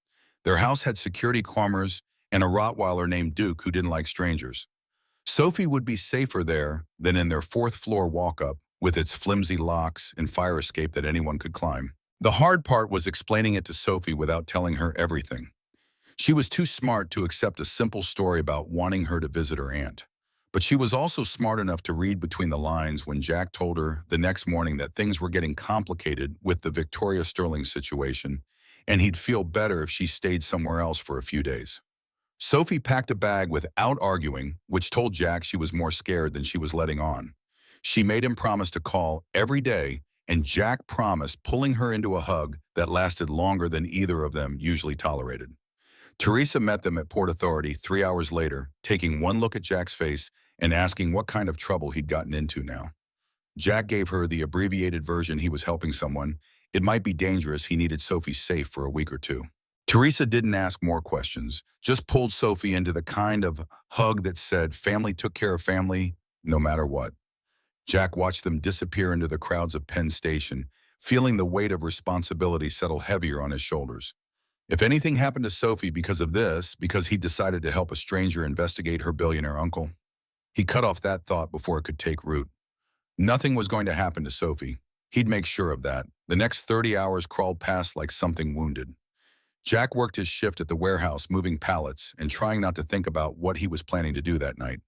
Their house had security cameras and a Rottweiler named Duke who didn't like strangers. Sophie would be safer there than in their fourth-floor walk-up with its flimsy locks and fire escape that anyone could climb. The hard part was explaining it to Sophie without telling her everything. She was too smart to accept a simple story about wanting her to visit her aunt. But she was also smart enough to read between the lines when Jack told her the next morning that things were getting complicated with the Victoria Sterling situation, and he'd feel better if she stayed somewhere else for a few days. Sophie packed a bag without arguing, which told Jack she was more scared than she was letting on. She made him promise to call every day, and Jack promised, pulling her into a hug that lasted longer than either of them usually tolerated. Teresa met them at Port Authority 3 hours later, taking one look at Jack's face and asking what kind of trouble he'd gotten into now. Jack gave her the abbreviated version. He was helping someone. It might be dangerous. He needed Sophie safe for a week or two. Teresa didn't ask more questions, just pulled Sophie into the kind of hug that said family took care of family no matter what. Jack watched them disappear into the crowds of Penn Station, feeling the weight of responsibility settle heavier on his shoulders. If anything happened to Sophie because of this, because he decided to help a stranger investigate her billionaire uncle, he cut off that thought before it could take root. Nothing was going to happen to Sophie. He'd make sure of that. The next 30 hours crawled past like something wounded. Jack worked his shift at the warehouse, moving pallets and trying not to think about what he was planning to do that night.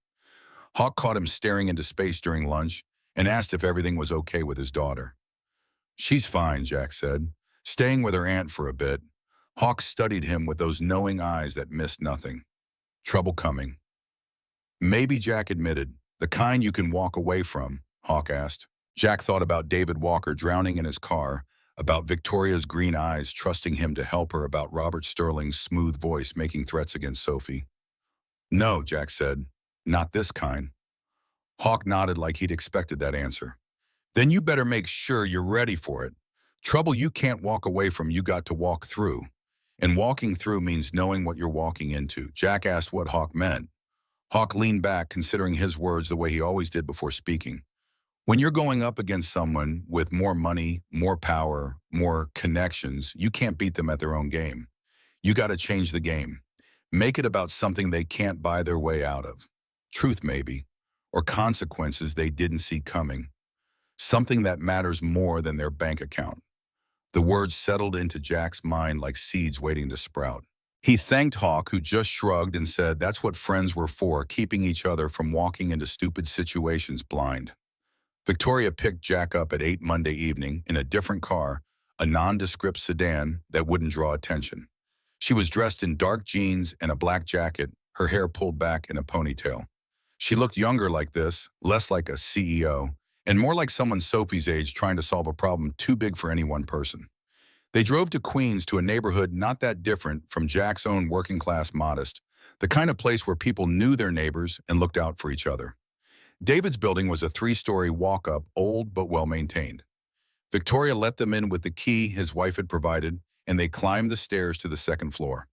Hawk caught him staring into space during lunch and asked if everything was okay with his daughter. She's fine, Jack said, staying with her aunt for a bit. Hawk studied him with those knowing eyes that missed nothing. Trouble coming. Maybe, Jack admitted. The kind you can walk away from, Hawk asked. Jack thought about David Walker drowning in his car, about Victoria's green eyes trusting him to help her, about Robert Sterling's smooth voice making threats against Sophie. No, Jack said. Not this kind. Hawk nodded like he'd expected that answer. Then you better make sure you're ready for it. Trouble you can't walk away from, you got to walk through. And walking through means knowing what you're walking into. Jack asked what Hawk meant. Hawk leaned back, considering his words the way he always did before speaking. When you're going up against someone with more money, more power, more connections, you can't beat them at their own game. You got to change the game. Make it about something they can't buy their way out of. Truth, maybe, or consequences they didn't see coming. Something that matters more than their bank account. The words settled into Jack's mind like seeds waiting to sprout. He thanked Hawk, who just shrugged and said that's what friends were for, keeping each other from walking into stupid situations blind. Victoria picked Jack up at 8 Monday evening in a different car, a nondescript sedan that wouldn't draw attention. She was dressed in dark jeans and a black jacket, her hair pulled back in a ponytail. She looked younger like this, less like a CEO, and more like someone Sophie's age trying to solve a problem too big for any one person. They drove to Queens, to a neighborhood not that different from Jack's own working-class Modest, the kind of place where people knew their neighbors and looked out for each other. David's building was a 3-story walk-up, old but well-maintained. Victoria let them in with the key his wife had provided, and they climbed the stairs to the second floor.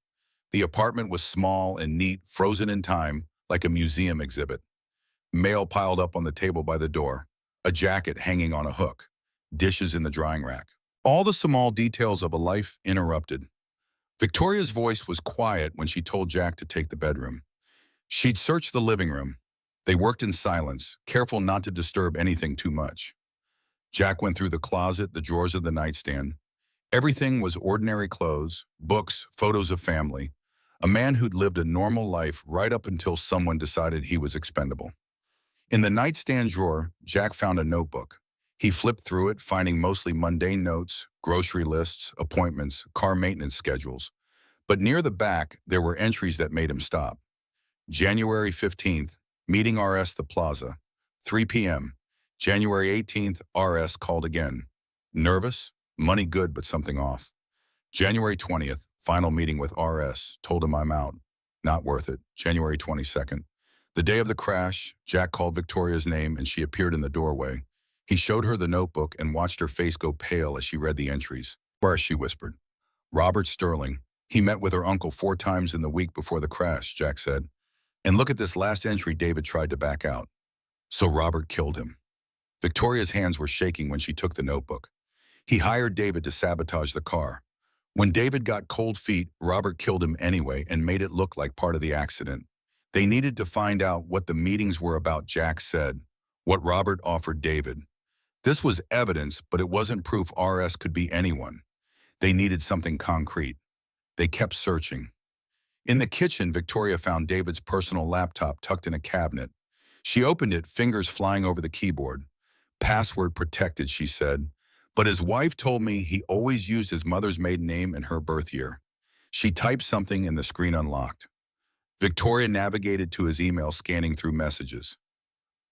The apartment was small and neat, frozen in time, like a museum exhibit. Mail piled up on the table by the door, a jacket hanging on a hook, dishes in the drying rack. All the small details of a life interrupted. Victoria's voice was quiet when she told Jack to take the bedroom. She'd searched the living room. They worked in silence, careful not to disturb anything too much. Jack went through the closet, the drawers of the nightstand. Everything was ordinary clothes, books, photos of family. A man who'd lived a normal life right up until someone decided he was expendable. In the nightstand drawer, Jack found a notebook. He flipped through it, finding mostly mundane notes, grocery lists, appointments, car maintenance schedules. But near the back, there were entries that made him stop. January 15th, meeting RS the Plaza, 3 p.m. January 18th, RS called again. Nervous? Money good, but something off. January 20th, final meeting with RS. Told him I'm out. Not worth it. January 22nd. The day of the crash, Jack called Victoria's name and she appeared in the doorway. He showed her the notebook and watched her face go pale as she read the entries. First, she whispered. Robert Sterling. He met with her uncle 4 times in the week before the crash, Jack said. And look at this last entry. David tried to back out. So Robert killed him. Victoria's hands were shaking when she took the notebook. He hired David to sabotage the car. When David got cold feet, Robert killed him anyway and made it look like part of the accident. They needed to find out what the meetings were about, Jack said. What Robert offered David. This was evidence, but it wasn't proof RS could be anyone. They needed something concrete. They kept searching. In the kitchen, Victoria found David's personal laptop tucked in a cabinet. She opened it, fingers flying over the keyboard. Password protected, she said. But his wife told me he always used his mother's maiden name and her birth year. She typed something and the screen unlocked. Victoria navigated to his email, scanning through messages.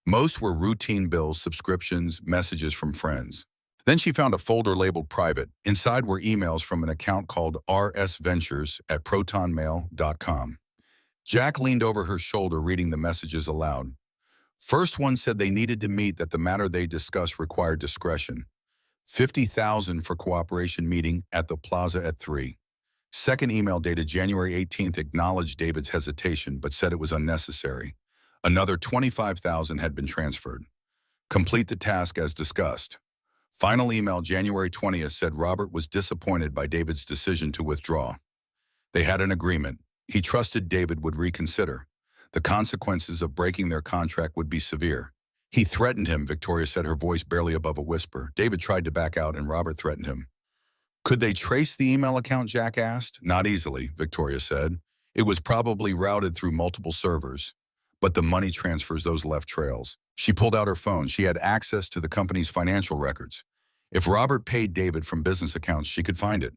Most were routine bills, subscriptions, messages from friends. Then she found a folder labeled private. Inside were emails from an account called rsventures@protonmail.com. Jack leaned over her shoulder, reading the messages aloud. First one said they needed to meet, that the matter they discussed required discretion. $50,000 for cooperation, meeting at the plaza at 3. Second email, dated January 18th, acknowledged David's hesitation but said it was unnecessary. Another $25,000 had been transferred. Complete the task as discussed. Final email, January 20th, said Robert was disappointed by David's decision to withdraw. They had an agreement. He trusted David would reconsider. The consequences of breaking their contract would be severe. He threatened him, Victoria said, her voice barely above a whisper. David tried to back out and Robert threatened him. Could they trace the email account, Jack asked? Not easily, Victoria said. It was probably routed through multiple servers. But the money transfers, those left trails. She pulled out her phone. She had access to the company's financial records. If Robert paid David from business accounts, she could find it.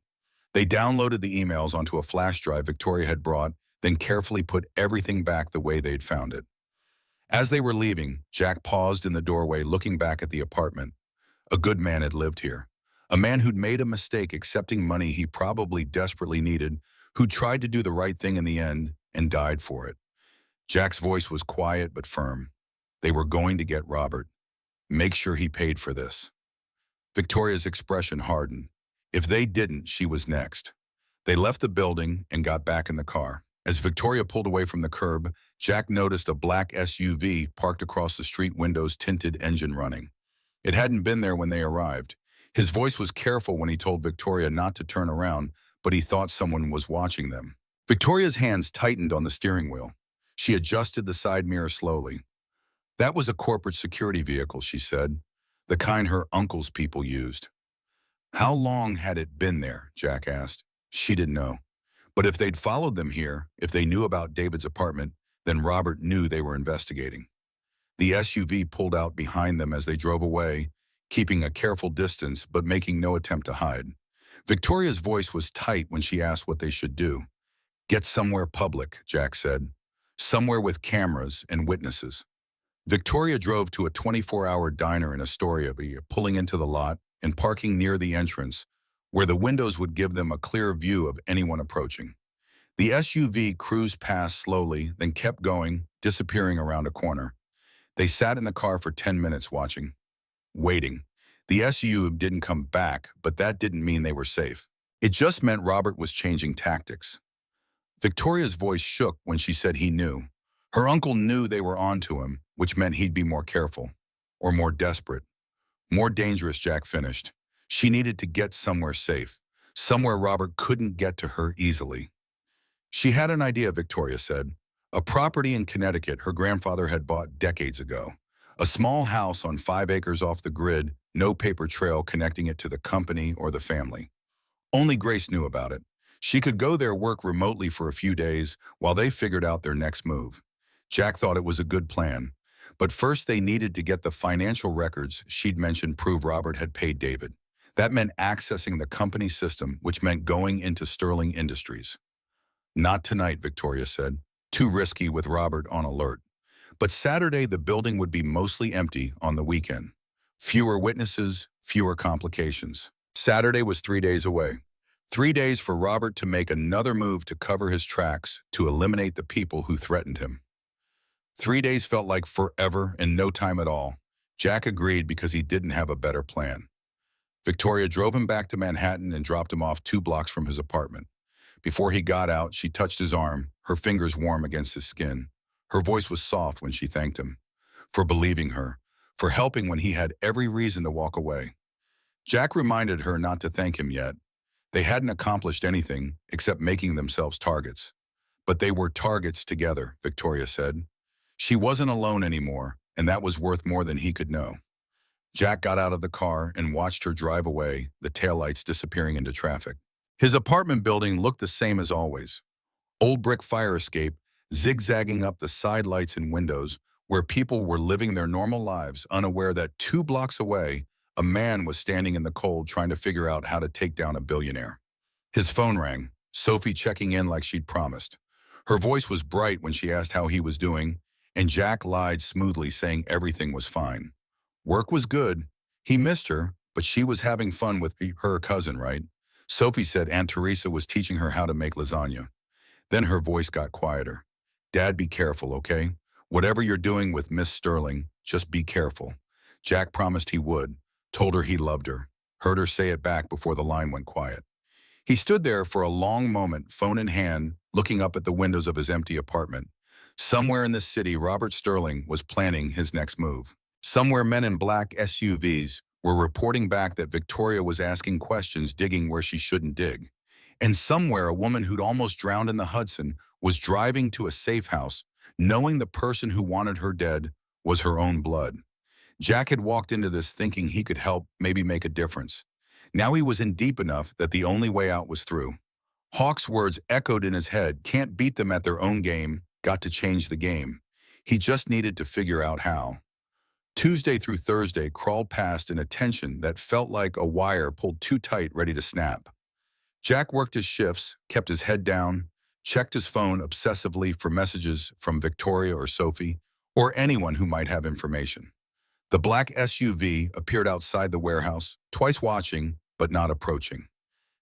They downloaded the emails onto a flash drive Victoria had brought, then carefully put everything back the way they'd found it. As they were leaving, Jack paused in the doorway looking back at the apartment. A good man had lived here. A man who'd made a mistake accepting money he probably desperately needed, who tried to do the right thing in the end and died for it. Jack's voice was quiet but firm. They were going to get Robert. Make sure he paid for this. Victoria's expression hardened. If they didn't, she was next. They left the building and got back in the car. As Victoria pulled away from the curb, Jack noticed a black SUV parked across the street, windows tinted, engine running. It hadn't been there when they arrived. His voice was careful when he told Victoria not to turn around, but he thought someone was watching them. Victoria's hands tightened on the steering wheel. She adjusted the side mirror slowly. That was a corporate security vehicle, she said, the kind her uncle's people used. How long had it been there? Jack asked. She didn't know. But if they'd followed them here, if they knew about David's apartment, then Robert knew they were investigating. The SUV pulled out behind them as they drove away, keeping a careful distance but making no attempt to hide. Victoria's voice was tight when she asked what they should do. Get somewhere public, Jack said. Somewhere with cameras and witnesses. Victoria drove to a 24-hour diner in Astoria, pulling into the lot and parking near the entrance, where the windows would give them a clear view of anyone approaching. The SUV cruised past slowly, then kept going, disappearing around a corner. They sat in the car for 10 minutes watching, waiting. The SUV didn't come back, but that didn't mean they were safe. It just meant Robert was changing tactics. Victoria's voice shook when she said he knew. Her uncle knew they were onto him, which meant he'd be more careful. Or more desperate. More dangerous, Jack finished. She needed to get somewhere safe. Somewhere Robert couldn't get to her easily. She had an idea, Victoria said. A property in Connecticut her grandfather had bought decades ago. A small house on 5 acres off the grid, no paper trail connecting it to the company or the family. Only Grace knew about it. She could go there, work remotely for a few days while they figured out their next move. Jack thought it was a good plan. But first they needed to get the financial records she'd mentioned prove Robert had paid David. That meant accessing the company system, which meant going into Sterling Industries. Not tonight, Victoria said. Too risky with Robert on alert. But Saturday the building would be mostly empty on the weekend. Fewer witnesses, fewer complications. Saturday was 3 days away. 3 days for Robert to make another move to cover his tracks, to eliminate the people who threatened him. 3 days felt like forever and no time at all. Jack agreed because he didn't have a better plan. Victoria drove him back to Manhattan and dropped him off 2 blocks from his apartment. Before he got out, she touched his arm, her fingers warm against his skin. Her voice was soft when she thanked him. For believing her, for helping when he had every reason to walk away. Jack reminded her not to thank him yet. They hadn't accomplished anything except making themselves targets. But they were targets together, Victoria said. She wasn't alone anymore, and that was worth more than he could know. Jack got out of the car and watched her drive away, the taillights disappearing into traffic. His apartment building looked the same as always. Old brick fire escape, zigzagging up the side lights and windows, where people were living their normal lives, unaware that 2 blocks away, a man was standing in the cold trying to figure out how to take down a billionaire. His phone rang, Sophie checking in like she'd promised. Her voice was bright when she asked how he was doing, and Jack lied smoothly, saying everything was fine. Work was good. He missed her, but she was having fun with her cousin, right? Sophie said Aunt Teresa was teaching her how to make lasagna. Then her voice got quieter. Dad, be careful, okay? Whatever you're doing with Miss Sterling, just be careful. Jack promised he would, told her he loved her, heard her say it back before the line went quiet. He stood there for a long moment, phone in hand, looking up at the windows of his empty apartment. Somewhere in this city, Robert Sterling was planning his next move. Somewhere men in black SUVs were reporting back that Victoria was asking questions, digging where she shouldn't dig. And somewhere a woman who'd almost drowned in the Hudson was driving to a safe house, knowing the person who wanted her dead was her own blood. Jack had walked into this thinking he could help, maybe make a difference. Now he was in deep enough that the only way out was through. Hawk's words echoed in his head, can't beat them at their own game, got to change the game. He just needed to figure out how. Tuesday through Thursday crawled past in a tension that felt like a wire pulled too tight, ready to snap. Jack worked his shifts, kept his head down, checked his phone obsessively for messages from Victoria or Sophie, or anyone who might have information. The black SUV appeared outside the warehouse, twice watching, but not approaching.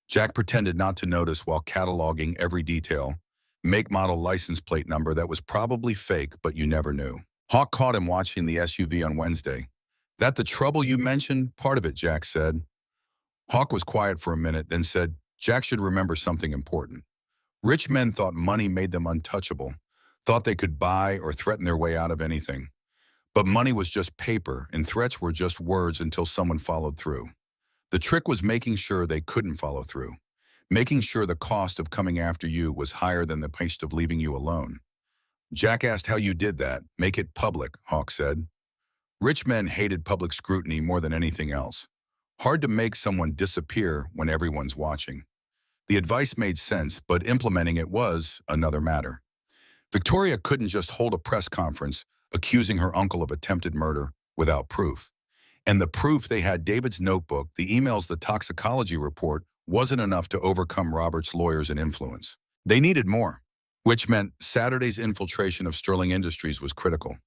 Jack pretended not to notice while cataloging every detail, make, model, license plate number that was probably fake, but you never knew. Hawk caught him watching the SUV on Wednesday. "That the trouble you mentioned? Part of it," Jack said. Hawk was quiet for a minute, then said, "Jack should remember something important. Rich men thought money made them untouchable, thought they could buy or threaten their way out of anything. But money was just paper, and threats were just words until someone followed through. The trick was making sure they couldn't follow through, making sure the cost of coming after you was higher than the cost of leaving you alone." Jack asked how you did that. "Make it public," Hawk said. Rich men hated public scrutiny more than anything else. Hard to make someone disappear when everyone's watching. The advice made sense, but implementing it was another matter. Victoria couldn't just hold a press conference accusing her uncle of attempted murder without proof. And the proof, they had David's notebook, the emails, the toxicology report, wasn't enough to overcome Robert's lawyers and influence. They needed more, which meant Saturday's infiltration of Sterling Industries was critical.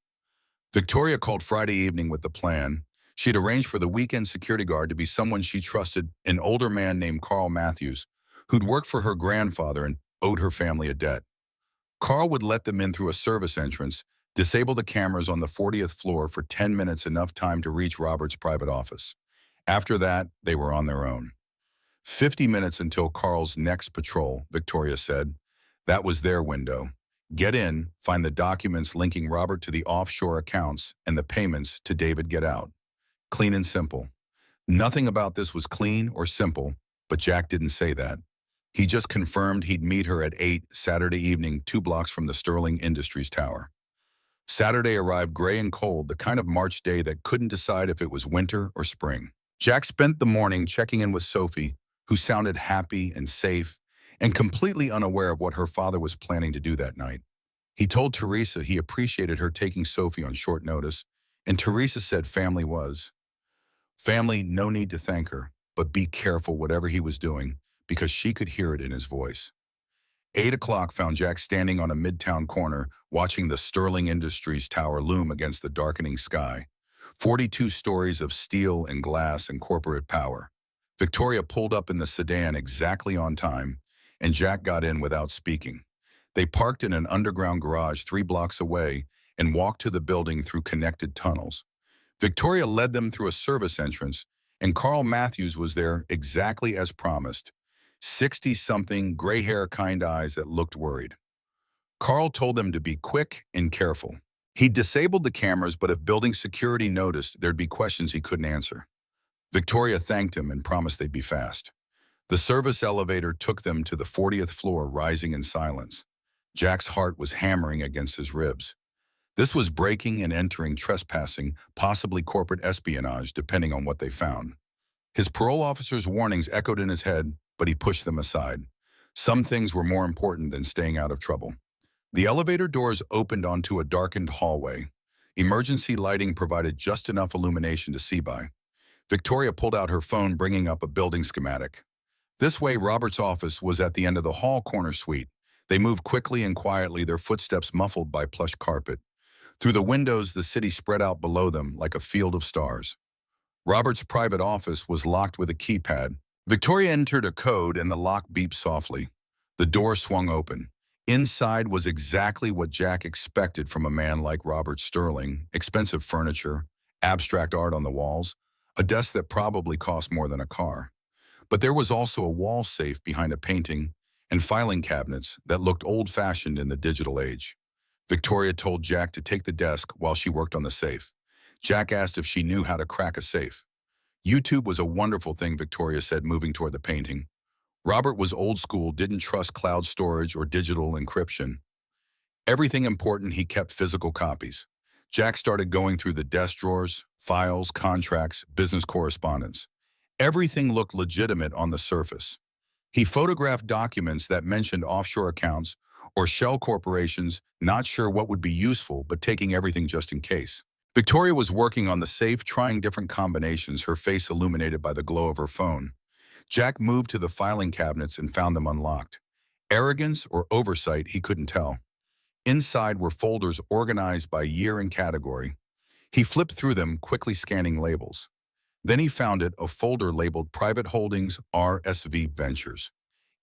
Victoria called Friday evening with the plan. She'd arranged for the weekend security guard to be someone she trusted, an older man named Carl Matthews, who'd worked for her grandfather and owed her family a debt. Carl would let them in through a service entrance, disable the cameras on the 40th floor for 10 minutes, enough time to reach Robert's private office. After that, they were on their own. 50 minutes until Carl's next patrol, Victoria said. That was their window. Get in, find the documents linking Robert to the offshore accounts, and the payments to David get out. Clean and simple. Nothing about this was clean or simple, but Jack didn't say that. He just confirmed he'd meet her at 8 Saturday evening, 2 blocks from the Sterling Industries Tower. Saturday arrived gray and cold, the kind of March day that couldn't decide if it was winter or spring. Jack spent the morning checking in with Sophie, who sounded happy and safe, and completely unaware of what her father was planning to do that night. He told Teresa he appreciated her taking Sophie on short notice, and Teresa said family was. Family, no need to thank her, but be careful whatever he was doing, because she could hear it in his voice. 8 o'clock found Jack standing on a midtown corner, watching the Sterling Industries Tower loom against the darkening sky. 42 stories of steel and glass and corporate power. Victoria pulled up in the sedan exactly on time, and Jack got in without speaking. They parked in an underground garage 3 blocks away and walked to the building through connected tunnels. Victoria led them through a service entrance, and Carl Matthews was there exactly as promised. 60-something, gray hair, kind eyes that looked worried. Carl told them to be quick and careful. He'd disabled the cameras, but if building security noticed, there'd be questions he couldn't answer. Victoria thanked him and promised they'd be fast. The service elevator took them to the 40th floor, rising in silence. Jack's heart was hammering against his ribs. This was breaking and entering, trespassing, possibly corporate espionage, depending on what they found. His parole officer's warnings echoed in his head, but he pushed them aside. Some things were more important than staying out of trouble. The elevator doors opened onto a darkened hallway. Emergency lighting provided just enough illumination to see by. Victoria pulled out her phone, bringing up a building schematic. This way, Robert's office was at the end of the hall corner suite. They moved quickly and quietly, their footsteps muffled by plush carpet. Through the windows, the city spread out below them like a field of stars. Robert's private office was locked with a keypad. Victoria entered a code and the lock beeped softly. The door swung open. Inside was exactly what Jack expected from a man like Robert Sterling: expensive furniture, abstract art on the walls, a desk that probably cost more than a car. But there was also a wall safe behind a painting and filing cabinets that looked old-fashioned in the digital age. Victoria told Jack to take the desk while she worked on the safe. Jack asked if she knew how to crack a safe. YouTube was a wonderful thing, Victoria said, moving toward the painting. Robert was old school, didn't trust cloud storage or digital encryption. Everything important, he kept physical copies. Jack started going through the desk drawers, files, contracts, business correspondence. Everything looked legitimate on the surface. He photographed documents that mentioned offshore accounts or shell corporations, not sure what would be useful, but taking everything just in case. Victoria was working on the safe, trying different combinations, her face illuminated by the glow of her phone. Jack moved to the filing cabinets and found them unlocked. Arrogance or oversight, he couldn't tell. Inside were folders organized by year and category. He flipped through them, quickly scanning labels. Then he found a folder labeled Private Holdings RSV Ventures.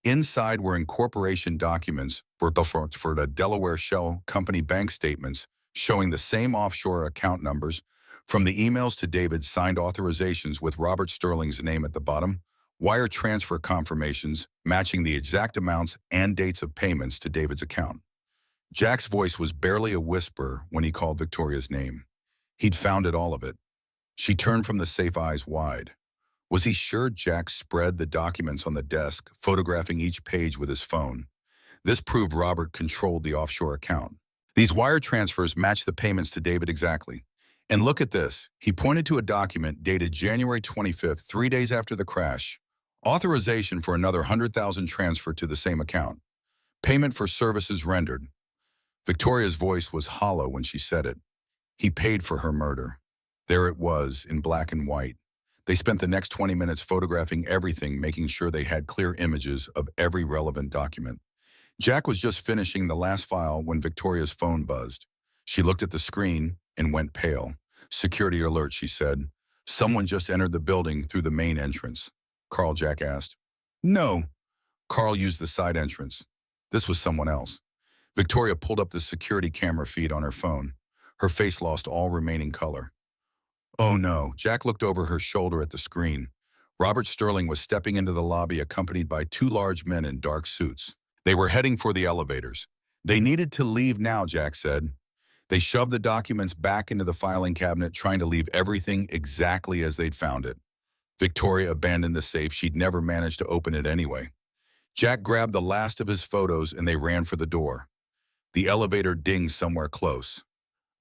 Inside were incorporation documents for the Delaware Shell Company bank statements showing the same offshore account numbers, from the emails to David's signed authorizations with Robert Sterling's name at the bottom, wire transfer confirmations matching the exact amounts and dates of payments to David's account. Jack's voice was barely a whisper when he called Victoria's name. He'd found all of it. She turned from the safe, eyes wide. Was he sure? Jack spread the documents on the desk, photographing each page with his phone. This proved Robert controlled the offshore account. These wire transfers matched the payments to David exactly. And look at this. He pointed to a document dated January 25th, 3 days after the crash. Authorization for another 100,000 transfer to the same account. Payment for services rendered. Victoria's voice was hollow when she said it. He paid for her murder. There it was, in black and white. They spent the next 20 minutes photographing everything, making sure they had clear images of every relevant document. Jack was just finishing the last file when Victoria's phone buzzed. She looked at the screen and went pale. "Security alert," she said. "Someone just entered the building through the main entrance." "Carl?" Jack asked. "No." Carl used the side entrance. This was someone else. Victoria pulled up the security camera feed on her phone. Her face lost all remaining color. "Oh no." Jack looked over her shoulder at the screen. Robert Sterling was stepping into the lobby accompanied by two large men in dark suits. They were heading for the elevators. They needed to leave now, Jack said. They shoved the documents back into the filing cabinet, trying to leave everything exactly as they'd found it. Victoria abandoned the safe. She'd never managed to open it anyway. Jack grabbed the last of his photos and they ran for the door. The elevator dinged somewhere close.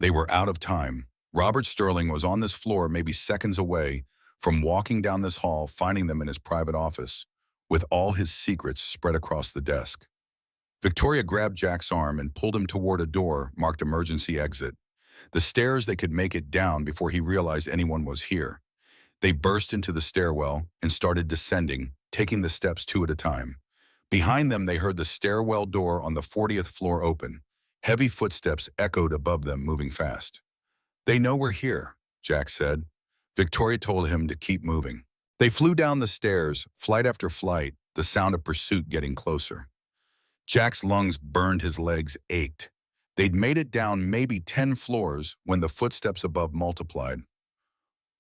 They were out of time. Robert Sterling was on this floor, maybe seconds away from walking down this hall, finding them in his private office, with all his secrets spread across the desk. Victoria grabbed Jack's arm and pulled him toward a door marked emergency exit. The stairs, they could make it down before he realized anyone was here. They burst into the stairwell and started descending, taking the steps two at a time. Behind them, they heard the stairwell door on the 40th floor open. Heavy footsteps echoed above them, moving fast. "They know we're here," Jack said. Victoria told him to keep moving. They flew down the stairs, flight after flight, the sound of pursuit getting closer. Jack's lungs burned, his legs ached. They'd made it down maybe 10 floors when the footsteps above multiplied.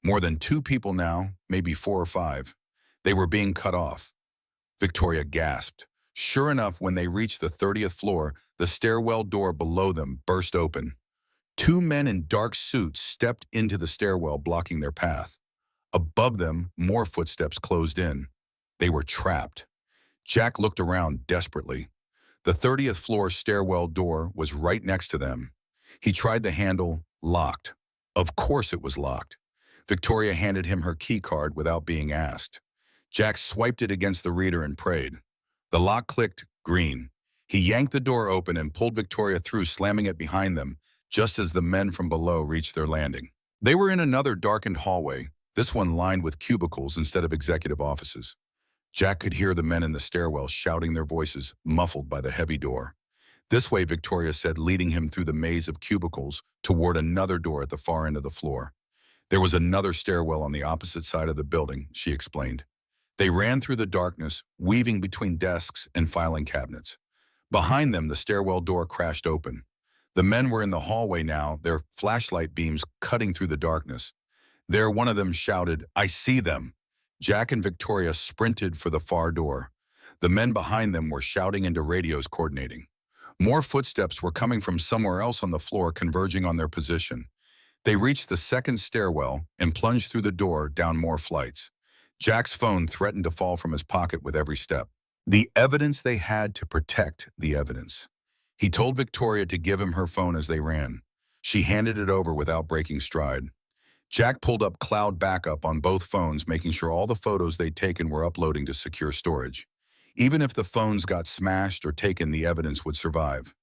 More than 2 people now, maybe 4 or 5. They were being cut off. Victoria gasped. Sure enough, when they reached the 30th floor, the stairwell door below them burst open. 2 men in dark suits stepped into the stairwell, blocking their path. Above them, more footsteps closed in. They were trapped. Jack looked around desperately. The 30th floor stairwell door was right next to them. He tried the handle, locked. Of course it was locked. Victoria handed him her key card without being asked. Jack swiped it against the reader and prayed. The lock clicked green. He yanked the door open and pulled Victoria through, slamming it behind them, just as the men from below reached their landing. They were in another darkened hallway, this one lined with cubicles instead of executive offices. Jack could hear the men in the stairwell shouting, their voices muffled by the heavy door. "This way," Victoria said, leading him through the maze of cubicles toward another door at the far end of the floor. There was another stairwell on the opposite side of the building, she explained. They ran through the darkness, weaving between desks and filing cabinets. Behind them, the stairwell door crashed open. The men were in the hallway now, their flashlight beams cutting through the darkness. There, one of them shouted, "I see them." Jack and Victoria sprinted for the far door. The men behind them were shouting into radios, coordinating. More footsteps were coming from somewhere else on the floor, converging on their position. They reached the second stairwell and plunged through the door down more flights. Jack's phone threatened to fall from his pocket with every step. The evidence, they had to protect the evidence. He told Victoria to give him her phone as they ran. She handed it over without breaking stride. Jack pulled up cloud backup on both phones, making sure all the photos they'd taken were uploading to secure storage. Even if the phones got smashed or taken, the evidence would survive.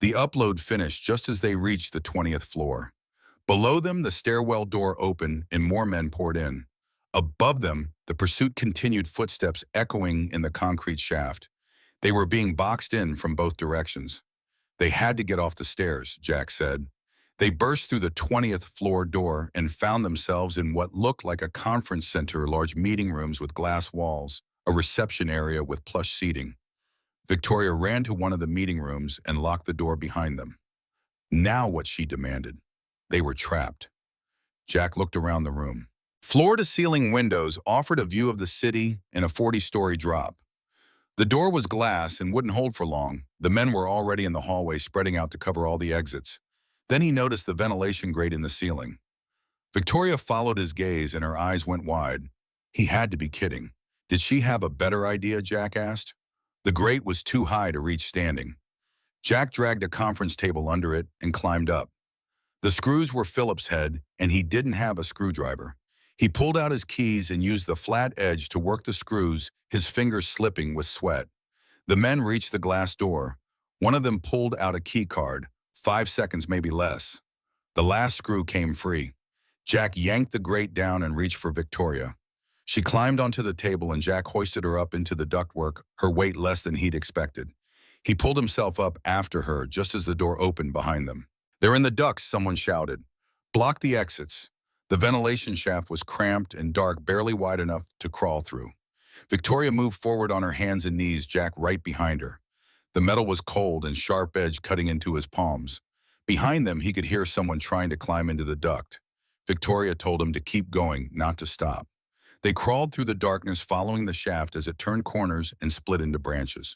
The upload finished just as they reached the 20th floor. Below them, the stairwell door opened and more men poured in. Above them, the pursuit continued, footsteps echoing in the concrete shaft. They were being boxed in from both directions. They had to get off the stairs, Jack said. They burst through the 20th floor door and found themselves in what looked like a conference center, large meeting rooms with glass walls, a reception area with plush seating. Victoria ran to one of the meeting rooms and locked the door behind them. Now what, she demanded. They were trapped. Jack looked around the room. Floor-to-ceiling windows offered a view of the city in a 40-story drop. The door was glass and wouldn't hold for long. The men were already in the hallway, spreading out to cover all the exits. Then he noticed the ventilation grate in the ceiling. Victoria followed his gaze and her eyes went wide. He had to be kidding. Did she have a better idea, Jack asked. The grate was too high to reach standing. Jack dragged a conference table under it and climbed up. The screws were Phillips head, and he didn't have a screwdriver. He pulled out his keys and used the flat edge to work the screws, his fingers slipping with sweat. The men reached the glass door. One of them pulled out a key card, 5 seconds, maybe less. The last screw came free. Jack yanked the grate down and reached for Victoria. She climbed onto the table and Jack hoisted her up into the ductwork, her weight less than he'd expected. He pulled himself up after her just as the door opened behind them. "They're in the ducts," someone shouted. "Block the exits." The ventilation shaft was cramped and dark, barely wide enough to crawl through. Victoria moved forward on her hands and knees, Jack right behind her. The metal was cold and sharp edge cutting into his palms. Behind them, he could hear someone trying to climb into the duct. Victoria told him to keep going, not to stop. They crawled through the darkness, following the shaft as it turned corners and split into branches.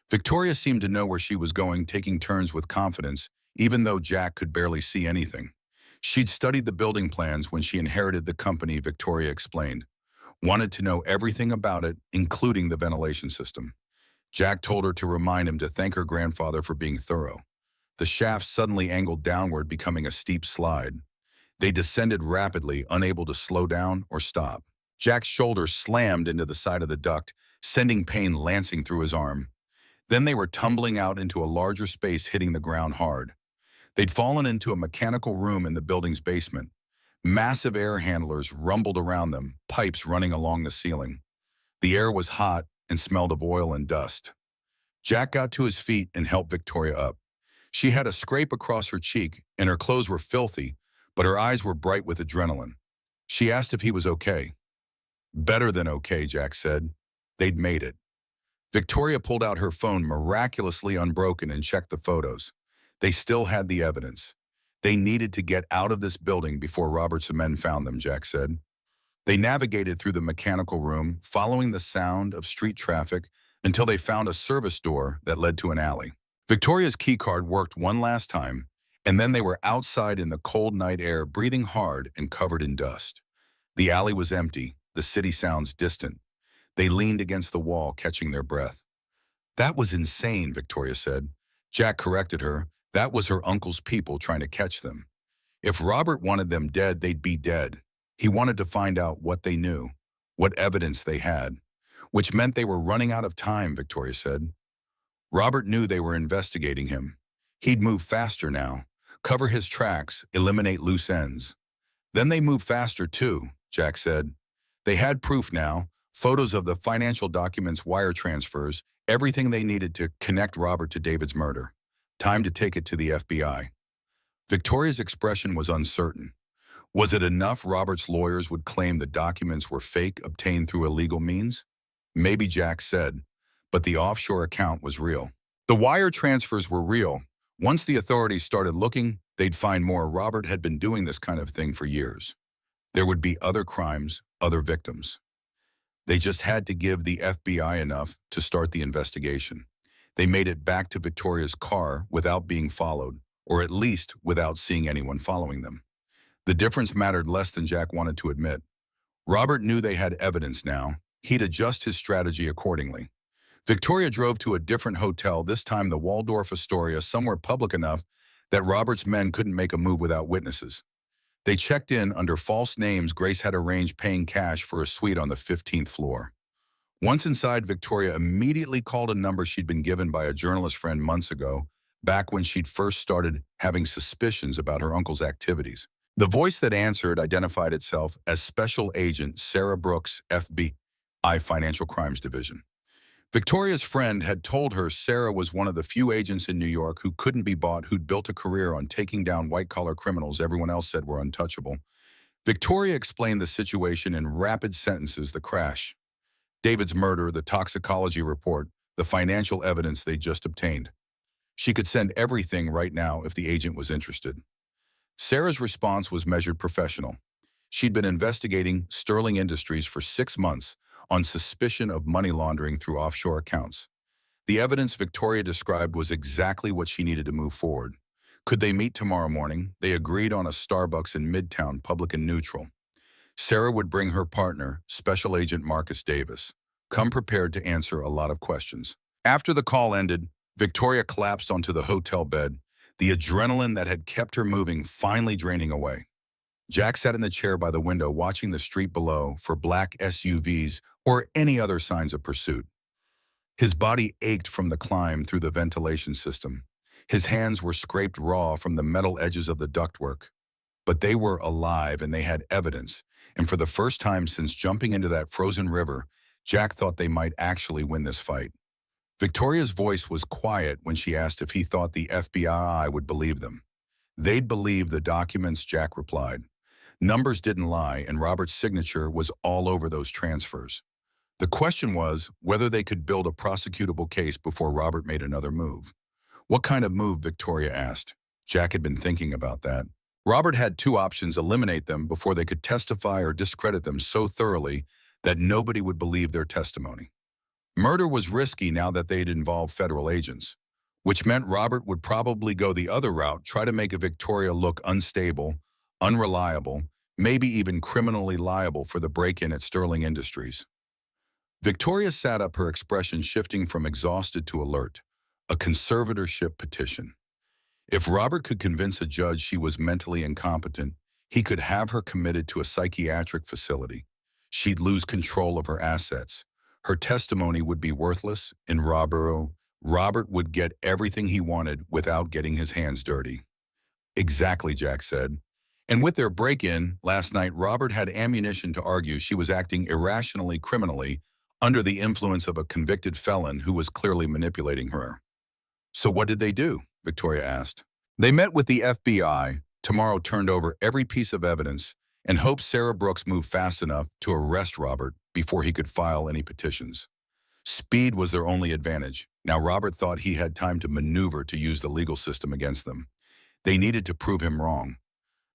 Victoria seemed to know where she was going, taking turns with confidence, even though Jack could barely see anything. She'd studied the building plans when she inherited the company, Victoria explained. Wanted to know everything about it, including the ventilation system. Jack told her to remind him to thank her grandfather for being thorough. The shaft suddenly angled downward, becoming a steep slide. They descended rapidly, unable to slow down or stop. Jack's shoulder slammed into the side of the duct, sending pain lancing through his arm. Then they were tumbling out into a larger space, hitting the ground hard. They'd fallen into a mechanical room in the building's basement. Massive air handlers rumbled around them, pipes running along the ceiling. The air was hot and smelled of oil and dust. Jack got to his feet and helped Victoria up. She had a scrape across her cheek, and her clothes were filthy, but her eyes were bright with adrenaline. She asked if he was okay. "Better than okay," Jack said. They'd made it. Victoria pulled out her phone, miraculously unbroken, and checked the photos. They still had the evidence. They needed to get out of this building before Robert's men found them, Jack said. They navigated through the mechanical room, following the sound of street traffic until they found a service door that led to an alley. Victoria's keycard worked one last time, and then they were outside in the cold night air, breathing hard and covered in dust. The alley was empty, the city sounds distant. They leaned against the wall, catching their breath. "That was insane," Victoria said. Jack corrected her. That was her uncle's people trying to catch them. If Robert wanted them dead, they'd be dead. He wanted to find out what they knew, what evidence they had, which meant they were running out of time, Victoria said. Robert knew they were investigating him. He'd move faster now, cover his tracks, eliminate loose ends. Then they moved faster too, Jack said. They had proof now, photos of the financial documents, wire transfers, everything they needed to connect Robert to David's murder. Time to take it to the FBI. Victoria's expression was uncertain. Was it enough Robert's lawyers would claim the documents were fake, obtained through illegal means? Maybe, Jack said, but the offshore account was real. The wire transfers were real. Once the authorities started looking, they'd find more. Robert had been doing this kind of thing for years. There would be other crimes, other victims. They just had to give the FBI enough to start the investigation. They made it back to Victoria's car without being followed, or at least without seeing anyone following them. The difference mattered less than Jack wanted to admit. Robert knew they had evidence now. He'd adjust his strategy accordingly. Victoria drove to a different hotel, this time the Waldorf Astoria, somewhere public enough that Robert's men couldn't make a move without witnesses. They checked in under false names. Grace had arranged paying cash for a suite on the 15th floor. Once inside, Victoria immediately called a number she'd been given by a journalist friend months ago, back when she'd first started having suspicions about her uncle's activities. The voice that answered identified itself as Special Agent Sarah Brooks, FBI Financial Crimes Division. Victoria's friend had told her Sarah was one of the few agents in New York who couldn't be bought, who'd built a career on taking down white-collar criminals everyone else said were untouchable. Victoria explained the situation in rapid sentences: the crash, David's murder, the toxicology report, the financial evidence they just obtained. She could send everything right now if the agent was interested. Sarah's response was measured, professional. She'd been investigating Sterling Industries for 6 months on suspicion of money laundering through offshore accounts. The evidence Victoria described was exactly what she needed to move forward. Could they meet tomorrow morning? They agreed on a Starbucks in Midtown, public and neutral. Sarah would bring her partner, Special Agent Marcus Davis. Come prepared to answer a lot of questions. After the call ended, Victoria collapsed onto the hotel bed, the adrenaline that had kept her moving finally draining away. Jack sat in the chair by the window watching the street below for black SUVs or any other signs of pursuit. His body ached from the climb through the ventilation system. His hands were scraped raw from the metal edges of the ductwork. But they were alive and they had evidence, and for the first time since jumping into that frozen river, Jack thought they might actually win this fight. Victoria's voice was quiet when she asked if he thought the FBI would believe them. They'd believe the documents, Jack replied. Numbers didn't lie, and Robert's signature was all over those transfers. The question was whether they could build a prosecutable case before Robert made another move. What kind of move, Victoria asked. Jack had been thinking about that. Robert had two options: eliminate them before they could testify or discredit them so thoroughly that nobody would believe their testimony. Murder was risky now that they'd involved federal agents, which meant Robert would probably go the other route, try to make Victoria look unstable, unreliable, maybe even criminally liable for the break-in at Sterling Industries. Victoria sat up, her expression shifting from exhausted to alert. A conservatorship petition. If Robert could convince a judge she was mentally incompetent, he could have her committed to a psychiatric facility. She'd lose control of her assets. Her testimony would be worthless, and Robert would get everything he wanted without getting his hands dirty. Exactly, Jack said. And with their break-in last night, Robert had ammunition to argue she was acting irrationally, criminally, under the influence of a convicted felon who was clearly manipulating her. So what did they do? Victoria asked. They met with the FBI, tomorrow turned over every piece of evidence, and hoped Sarah Brooks moved fast enough to arrest Robert before he could file any petitions. Speed was their only advantage. Now Robert thought he had time to maneuver to use the legal system against them. They needed to prove him wrong.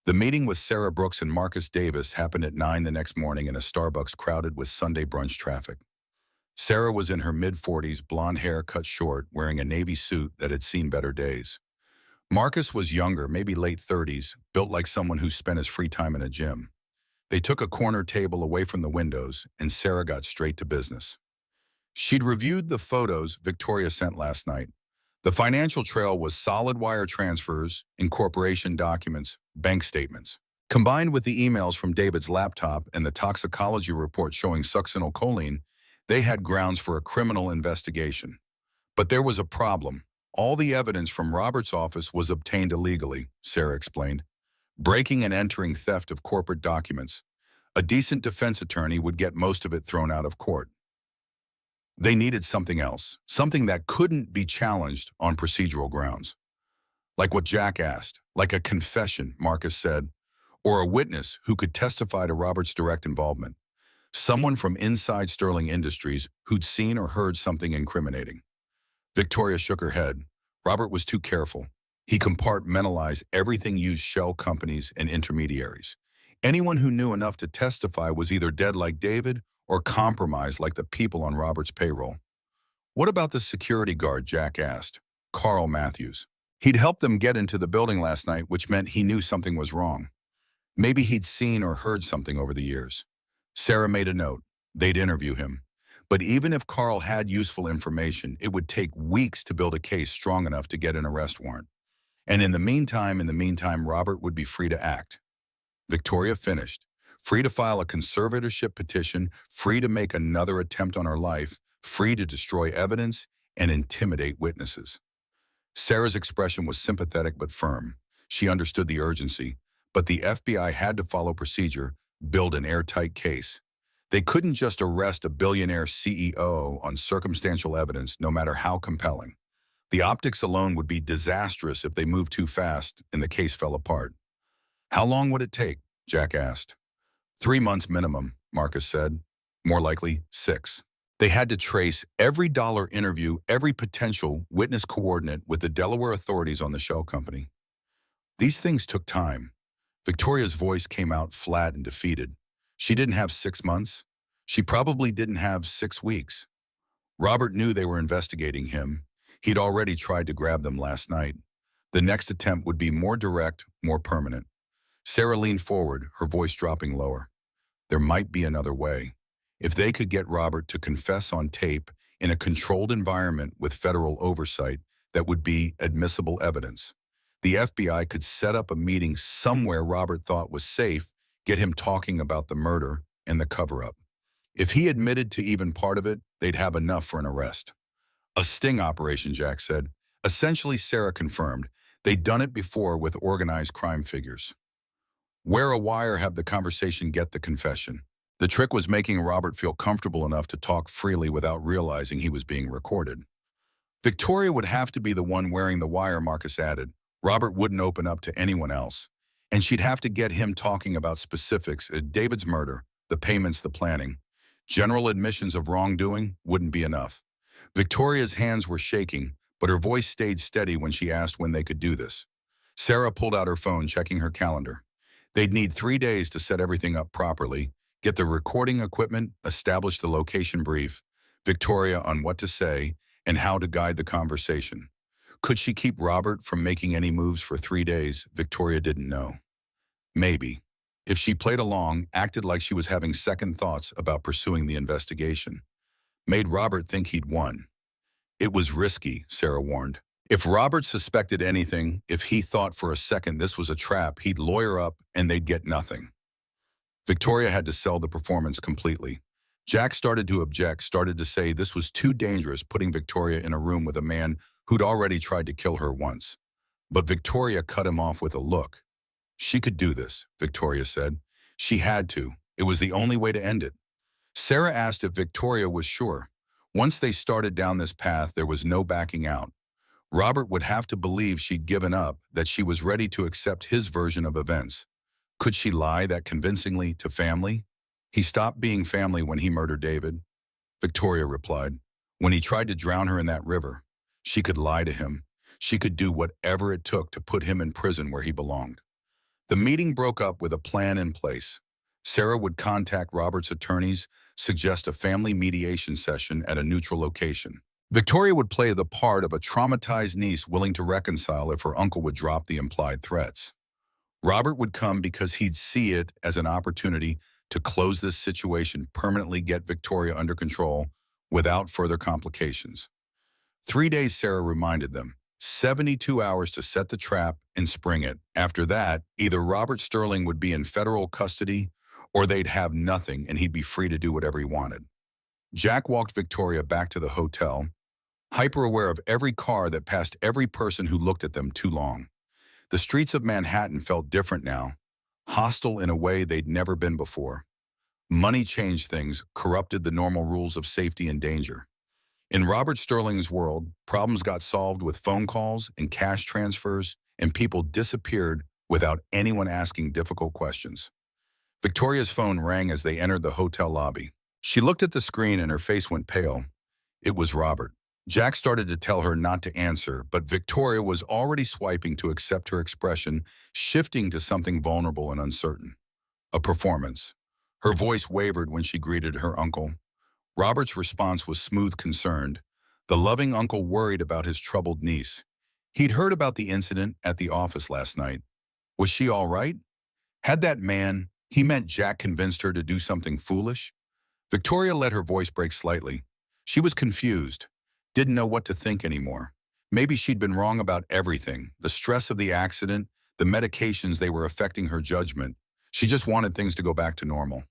The meeting with Sarah Brooks and Marcus Davis happened at 9 the next morning in a Starbucks crowded with Sunday brunch traffic. Sarah was in her mid-40s, blonde hair cut short, wearing a navy suit that had seen better days. Marcus was younger, maybe late 30s, built like someone who spent his free time in a gym. They took a corner table away from the windows, and Sarah got straight to business. She'd reviewed the photos Victoria sent last night. The financial trail was solid wire transfers, incorporation documents, bank statements. Combined with the emails from David's laptop and the toxicology report showing succinylcholine, they had grounds for a criminal investigation. But there was a problem. All the evidence from Robert's office was obtained illegally, Sarah explained. Breaking and entering, theft of corporate documents. A decent defense attorney would get most of it thrown out of court. They needed something else, something that couldn't be challenged on procedural grounds. Like what Jack asked, like a confession, Marcus said, or a witness who could testify to Robert's direct involvement. Someone from inside Sterling Industries who'd seen or heard something incriminating. Victoria shook her head. Robert was too careful. He compartmentalized everything, used shell companies and intermediaries. Anyone who knew enough to testify was either dead like David or compromised like the people on Robert's payroll. What about the security guard, Jack asked. Carl Matthews. He'd helped them get into the building last night, which meant he knew something was wrong. Maybe he'd seen or heard something over the years. Sarah made a note. They'd interview him. But even if Carl had useful information, it would take weeks to build a case strong enough to get an arrest warrant. And in the meantime, Robert would be free to act. Victoria finished. Free to file a conservatorship petition, free to make another attempt on her life, free to destroy evidence and intimidate witnesses. Sarah's expression was sympathetic but firm. She understood the urgency, but the FBI had to follow procedure, build an airtight case. They couldn't just arrest a billionaire CEO on circumstantial evidence, no matter how compelling. The optics alone would be disastrous if they moved too fast and the case fell apart. How long would it take? Jack asked. 3 months minimum, Marcus said. More likely, 6. They had to trace every dollar interview, every potential witness coordinate with the Delaware authorities on the shell company. These things took time. Victoria's voice came out flat and defeated. She didn't have 6 months. She probably didn't have 6 weeks. Robert knew they were investigating him. He'd already tried to grab them last night. The next attempt would be more direct, more permanent. Sarah leaned forward, her voice dropping lower. There might be another way. If they could get Robert to confess on tape in a controlled environment with federal oversight, that would be admissible evidence. The FBI could set up a meeting somewhere Robert thought was safe, get him talking about the murder and the cover-up. If he admitted to even part of it, they'd have enough for an arrest. A sting operation, Jack said. Essentially, Sarah confirmed. They'd done it before with organized crime figures. Wear a wire, have the conversation, get the confession. The trick was making Robert feel comfortable enough to talk freely without realizing he was being recorded. Victoria would have to be the one wearing the wire, Marcus added. Robert wouldn't open up to anyone else. And she'd have to get him talking about specifics, David's murder, the payments, the planning. General admissions of wrongdoing wouldn't be enough. Victoria's hands were shaking, but her voice stayed steady when she asked when they could do this. Sarah pulled out her phone, checking her calendar. They'd need 3 days to set everything up properly, get the recording equipment, establish the location brief, Victoria on what to say, and how to guide the conversation. Could she keep Robert from making any moves for 3 days? Victoria didn't know. Maybe. If she played along, acted like she was having second thoughts about pursuing the investigation, made Robert think he'd won. It was risky, Sarah warned. If Robert suspected anything, if he thought for a second this was a trap, he'd lawyer up and they'd get nothing. Victoria had to sell the performance completely. Jack started to object, started to say this was too dangerous, putting Victoria in a room with a man who'd already tried to kill her once. But Victoria cut him off with a look. She could do this, Victoria said. She had to. It was the only way to end it. Sarah asked if Victoria was sure. Once they started down this path, there was no backing out. Robert would have to believe she'd given up, that she was ready to accept his version of events. Could she lie that convincingly to family? He stopped being family when he murdered David. Victoria replied. When he tried to drown her in that river, she could lie to him. She could do whatever it took to put him in prison where he belonged. The meeting broke up with a plan in place. Sarah would contact Robert's attorneys, suggest a family mediation session at a neutral location. Victoria would play the part of a traumatized niece willing to reconcile if her uncle would drop the implied threats. Robert would come because he'd see it as an opportunity to close this situation, permanently get Victoria under control without further complications. 3 days, Sarah reminded them. 72 hours to set the trap and spring it. After that, either Robert Sterling would be in federal custody or they'd have nothing and he'd be free to do whatever he wanted. Jack walked Victoria back to the hotel, hyper-aware of every car that passed every person who looked at them too long. The streets of Manhattan felt different now, hostile in a way they'd never been before. Money changed things, corrupted the normal rules of safety and danger. In Robert Sterling's world, problems got solved with phone calls and cash transfers, and people disappeared without anyone asking difficult questions. Victoria's phone rang as they entered the hotel lobby. She looked at the screen and her face went pale. It was Robert. Jack started to tell her not to answer, but Victoria was already swiping to accept her expression, shifting to something vulnerable and uncertain. A performance. Her voice wavered when she greeted her uncle. Robert's response was smooth, concerned. The loving uncle worried about his troubled niece. He'd heard about the incident at the office last night. Was she all right? Had that man, he meant Jack, convinced her to do something foolish? Victoria let her voice break slightly. She was confused, didn't know what to think anymore. Maybe she'd been wrong about everything, the stress of the accident, the medications, they were affecting her judgment. She just wanted things to go back to normal.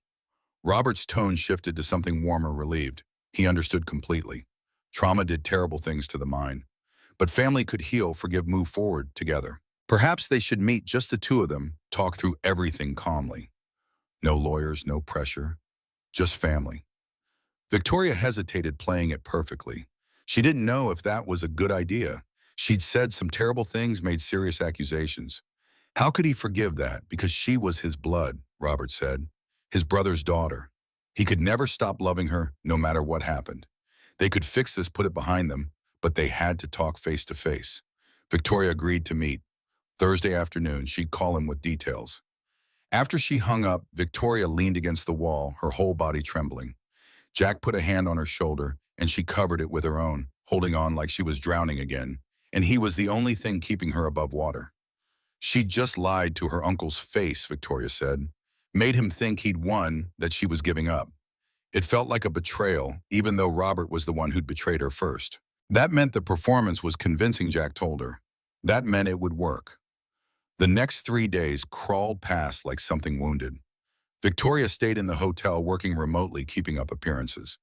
Robert's tone shifted to something warmer, relieved. He understood completely. Trauma did terrible things to the mind. But family could heal, forgive, move forward together. Perhaps they should meet, just the two of them, talk through everything calmly. No lawyers, no pressure. just family. Victoria hesitated, playing it perfectly. She didn't know if that was a good idea. She'd said some terrible things, made serious accusations. How could he forgive that? Because she was his blood, Robert said. His brother's daughter. He could never stop loving her, no matter what happened. They could fix this, put it behind them, but they had to talk face to face. Victoria agreed to meet. Thursday afternoon, she'd call him with details. After she hung up, Victoria leaned against the wall, her whole body trembling. Jack put a hand on her shoulder, and she covered it with her own, holding on like she was drowning again, and he was the only thing keeping her above water. She'd just lied to her uncle's face, Victoria said. Made him think he'd won, that she was giving up. It felt like a betrayal, even though Robert was the one who'd betrayed her first. That meant the performance was convincing, Jack told her. That meant it would work. The next 3 days crawled past like something wounded. Victoria stayed in the hotel, working remotely, keeping up appearances.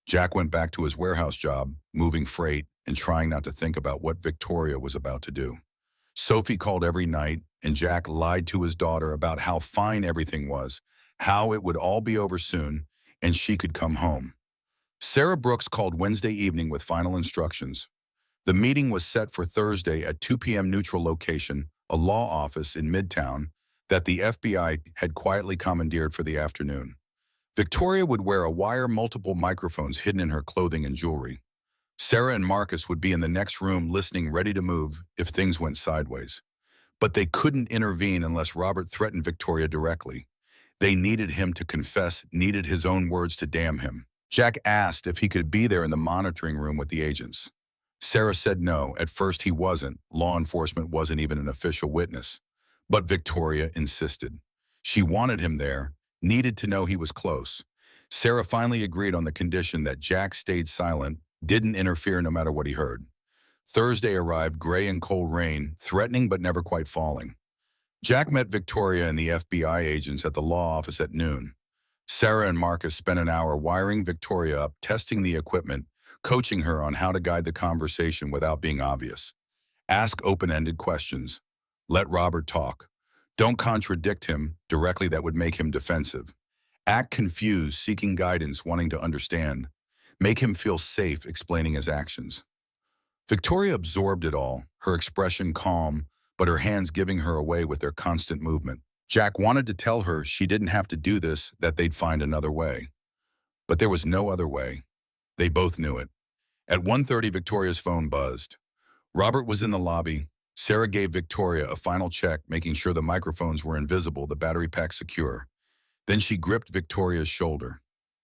Jack went back to his warehouse job, moving freight and trying not to think about what Victoria was about to do. Sophie called every night, and Jack lied to his daughter about how fine everything was, how it would all be over soon, and she could come home. Sarah Brooks called Wednesday evening with final instructions. The meeting was set for Thursday at 2 p.m. neutral location, a law office in Midtown that the FBI had quietly commandeered for the afternoon. Victoria would wear a wire, multiple microphones hidden in her clothing and jewelry. Sarah and Marcus would be in the next room listening, ready to move if things went sideways. But they couldn't intervene unless Robert threatened Victoria directly. They needed him to confess, needed his own words to damn him. Jack asked if he could be there in the monitoring room with the agents. Sarah said no. At first he wasn't. Law enforcement wasn't even an official witness. But Victoria insisted. She wanted him there, needed to know he was close. Sarah finally agreed on the condition that Jack stayed silent, didn't interfere no matter what he heard. Thursday arrived, gray and cold rain, threatening but never quite falling. Jack met Victoria and the FBI agents at the law office at noon. Sarah and Marcus spent an hour wiring Victoria up, testing the equipment, coaching her on how to guide the conversation without being obvious. Ask open-ended questions. Let Robert talk. Don't contradict him directly, that would make him defensive. Act confused, seeking guidance, wanting to understand. Make him feel safe explaining his actions. Victoria absorbed it all, her expression calm, but her hands giving her away with their constant movement. Jack wanted to tell her she didn't have to do this, that they'd find another way. But there was no other way. They both knew it. At 1:30, Victoria's phone buzzed. Robert was in the lobby. Sarah gave Victoria a final check, making sure the microphones were invisible, the battery pack secure. Then she gripped Victoria's shoulder.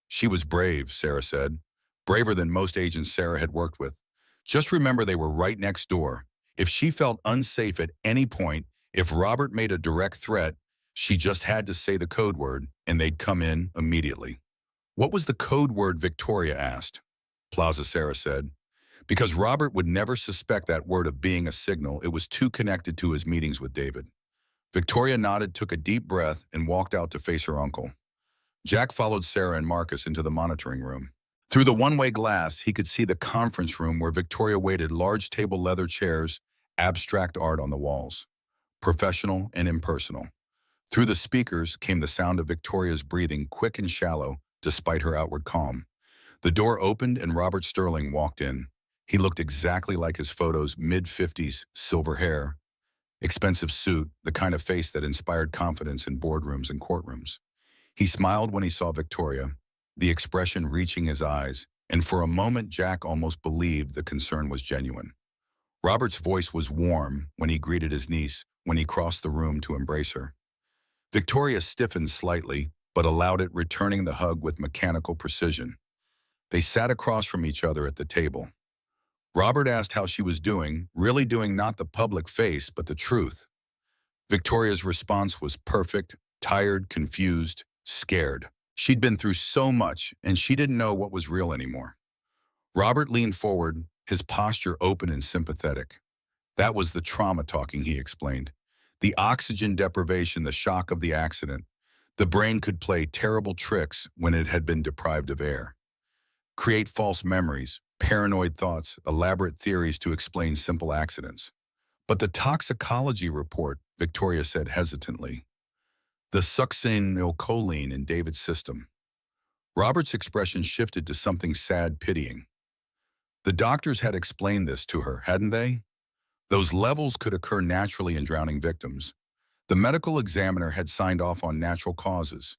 She was brave, Sarah said. Braver than most agents Sarah had worked with. Just remember, they were right next door. If she felt unsafe at any point, if Robert made a direct threat, she just had to say the code word, and they'd come in immediately. What was the code word, Victoria asked. Plaza, Sarah said. Because Robert would never suspect that word of being a signal. It was too connected to his meetings with David. Victoria nodded, took a deep breath, and walked out to face her uncle. Jack followed Sarah and Marcus into the monitoring room. Through the one-way glass, he could see the conference room where Victoria waited, large table, leather chairs, abstract art on the walls. Professional and impersonal. Through the speakers came the sound of Victoria's breathing, quick and shallow, despite her outward calm. The door opened and Robert Sterling walked in. He looked exactly like his photos, mid-50s, silver hair, expensive suit, the kind of face that inspired confidence in boardrooms and courtrooms. He smiled when he saw Victoria, the expression reaching his eyes, and for a moment Jack almost believed the concern was genuine. Robert's voice was warm when he greeted his niece, when he crossed the room to embrace her. Victoria stiffened slightly, but allowed it, returning the hug with mechanical precision. They sat across from each other at the table. Robert asked how she was doing, really doing not the public face, but the truth. Victoria's response was perfect, tired, confused, scared. She'd been through so much, and she didn't know what was real anymore. Robert leaned forward, his posture open and sympathetic. That was the trauma talking, he explained. The oxygen deprivation, the shock of the accident. The brain could play terrible tricks when it had been deprived of air. Create false memories, paranoid thoughts, elaborate theories to explain simple accidents. But the toxicology report, Victoria said hesitantly. The succinylcholine in David's system. Robert's expression shifted to something sad, pitying. The doctors had explained this to her, hadn't they? Those levels could occur naturally in drowning victims. The medical examiner had signed off on natural causes.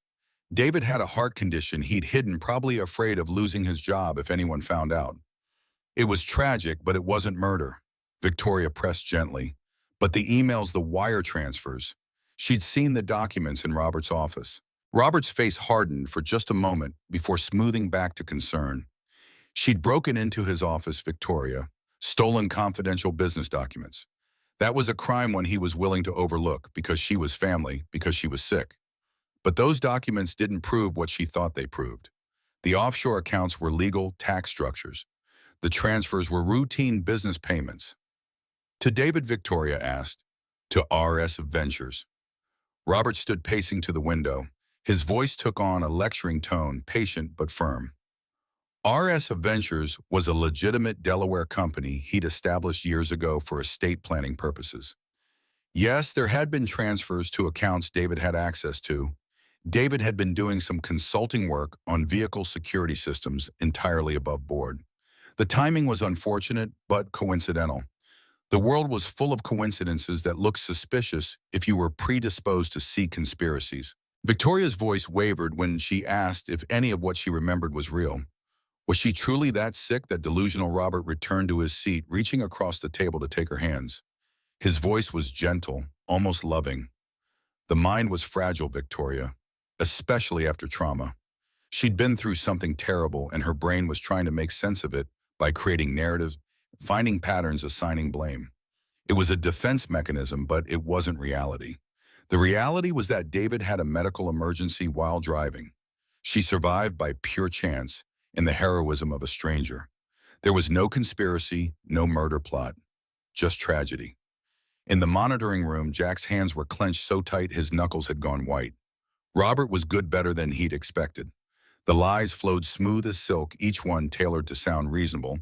David had a heart condition he'd hidden, probably afraid of losing his job if anyone found out. It was tragic, but it wasn't murder. Victoria pressed gently. But the emails, the wire transfers. She'd seen the documents in Robert's office. Robert's face hardened for just a moment before smoothing back to concern. She'd broken into his office, Victoria, stolen confidential business documents. That was a crime one he was willing to overlook because she was family, because she was sick. But those documents didn't prove what she thought they proved. The offshore accounts were legal tax structures. The transfers were routine business payments. To David, Victoria asked. To RS Ventures. Robert stood pacing to the window. His voice took on a lecturing tone, patient but firm. RS Ventures was a legitimate Delaware company he'd established years ago for estate planning purposes. Yes, there had been transfers to accounts David had access to. David had been doing some consulting work on vehicle security systems entirely above board. The timing was unfortunate, but coincidental. The world was full of coincidences that looked suspicious if you were predisposed to see conspiracies. Victoria's voice wavered when she asked if any of what she remembered was real. Was she truly that sick that delusional Robert returned to his seat, reaching across the table to take her hands? His voice was gentle, almost loving. The mind was fragile, Victoria, especially after trauma. She'd been through something terrible, and her brain was trying to make sense of it by creating narratives, finding patterns, assigning blame. It was a defense mechanism, but it wasn't reality. The reality was that David had a medical emergency while driving. She survived by pure chance and the heroism of a stranger. There was no conspiracy, no murder plot, just tragedy. In the monitoring room, Jack's hands were clenched so tight his knuckles had gone white. Robert was good, better than he'd expected. The lies flowed smooth as silk, each one tailored to sound reasonable,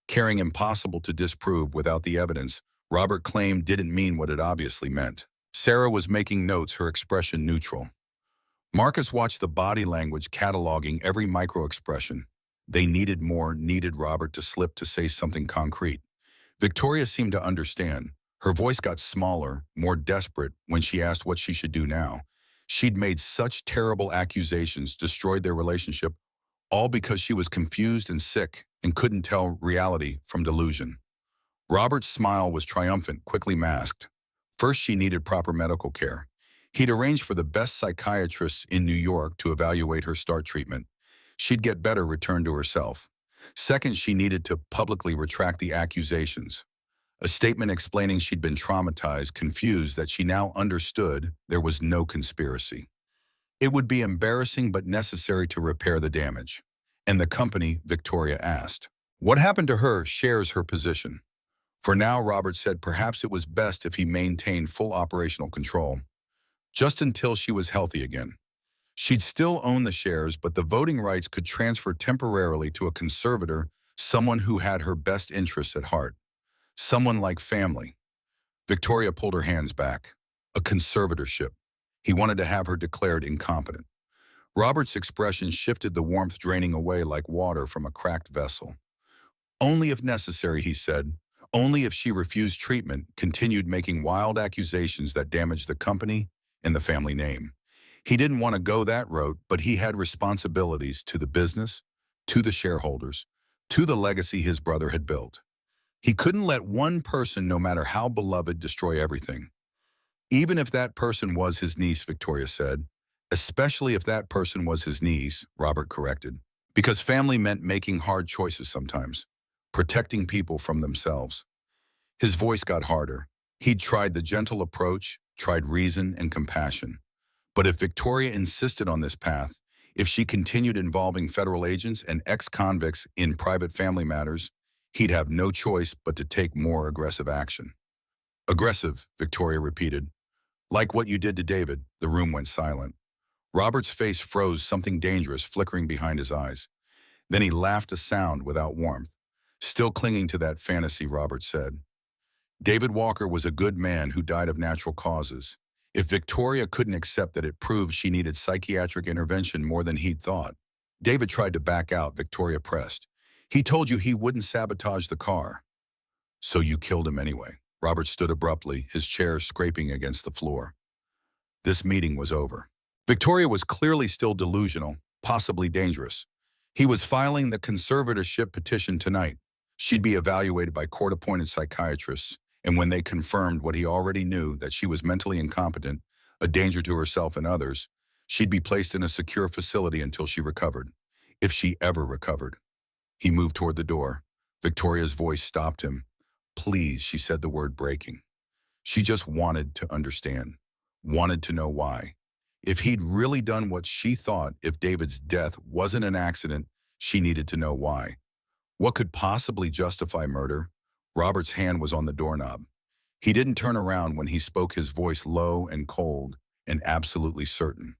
carrying impossible to disprove without the evidence Robert claimed didn't mean what it obviously meant. Sarah was making notes, her expression neutral. Marcus watched the body language, cataloging every micro-expression. They needed more, needed Robert to slip to say something concrete. Victoria seemed to understand. Her voice got smaller, more desperate when she asked what she should do now. She'd made such terrible accusations, destroyed their relationship, all because she was confused and sick and couldn't tell reality from delusion. Robert's smile was triumphant, quickly masked. First, she needed proper medical care. He'd arranged for the best psychiatrists in New York to evaluate her start treatment. She'd get better, return to herself. Second, she needed to publicly retract the accusations. A statement explaining she'd been traumatized, confused, that she now understood there was no conspiracy. It would be embarrassing but necessary to repair the damage. And the company, Victoria asked. What happened to her shares her position. For now, Robert said perhaps it was best if he maintained full operational control. Just until she was healthy again. She'd still own the shares, but the voting rights could transfer temporarily to a conservator, someone who had her best interests at heart. Someone like family. Victoria pulled her hands back. A conservatorship. He wanted to have her declared incompetent. Robert's expression shifted, the warmth draining away like water from a cracked vessel. Only if necessary, he said. Only if she refused treatment, continued making wild accusations that damaged the company and the family name. He didn't want to go that route, but he had responsibilities to the business, to the shareholders, to the legacy his brother had built. He couldn't let one person, no matter how beloved, destroy everything. Even if that person was his niece, Victoria said. Especially if that person was his niece, Robert corrected. Because family meant making hard choices sometimes. Protecting people from themselves. His voice got harder. He'd tried the gentle approach, tried reason and compassion. But if Victoria insisted on this path, if she continued involving federal agents and ex-convicts in private family matters, he'd have no choice but to take more aggressive action. Aggressive, Victoria repeated. Like what you did to David. The room went silent. Robert's face froze, something dangerous flickering behind his eyes. Then he laughed, a sound without warmth. Still clinging to that fantasy, Robert said. David Walker was a good man who died of natural causes. If Victoria couldn't accept that, it proved she needed psychiatric intervention more than he'd thought. David tried to back out, Victoria pressed. He told you he wouldn't sabotage the car. So you killed him anyway. Robert stood abruptly, his chair scraping against the floor. This meeting was over. Victoria was clearly still delusional, possibly dangerous. He was filing the conservatorship petition tonight. She'd be evaluated by court-appointed psychiatrists, and when they confirmed what he already knew, that she was mentally incompetent, a danger to herself and others, she'd be placed in a secure facility until she recovered. If she ever recovered. He moved toward the door. Victoria's voice stopped him. Please, she said the word breaking. She just wanted to understand, wanted to know why. If he'd really done what she thought, if David's death wasn't an accident, she needed to know why. What could possibly justify murder? Robert's hand was on the doorknob. He didn't turn around when he spoke, his voice low and cold and absolutely certain.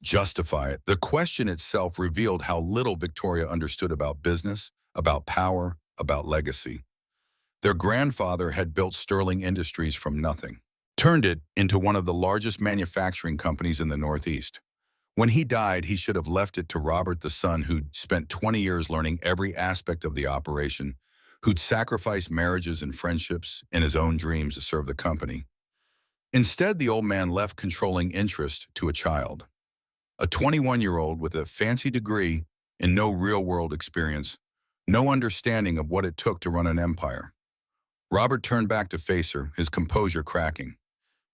Justify it. The question itself revealed how little Victoria understood about business, about power, about legacy. Their grandfather had built Sterling Industries from nothing, turned it into one of the largest manufacturing companies in the Northeast. When he died, he should have left it to Robert, the son who'd spent 20 years learning every aspect of the operation, who'd sacrificed marriages and friendships and his own dreams to serve the company. Instead, the old man left controlling interest to a child. A 21-year-old with a fancy degree and no real-world experience, no understanding of what it took to run an empire. Robert turned back to face her, his composure cracking.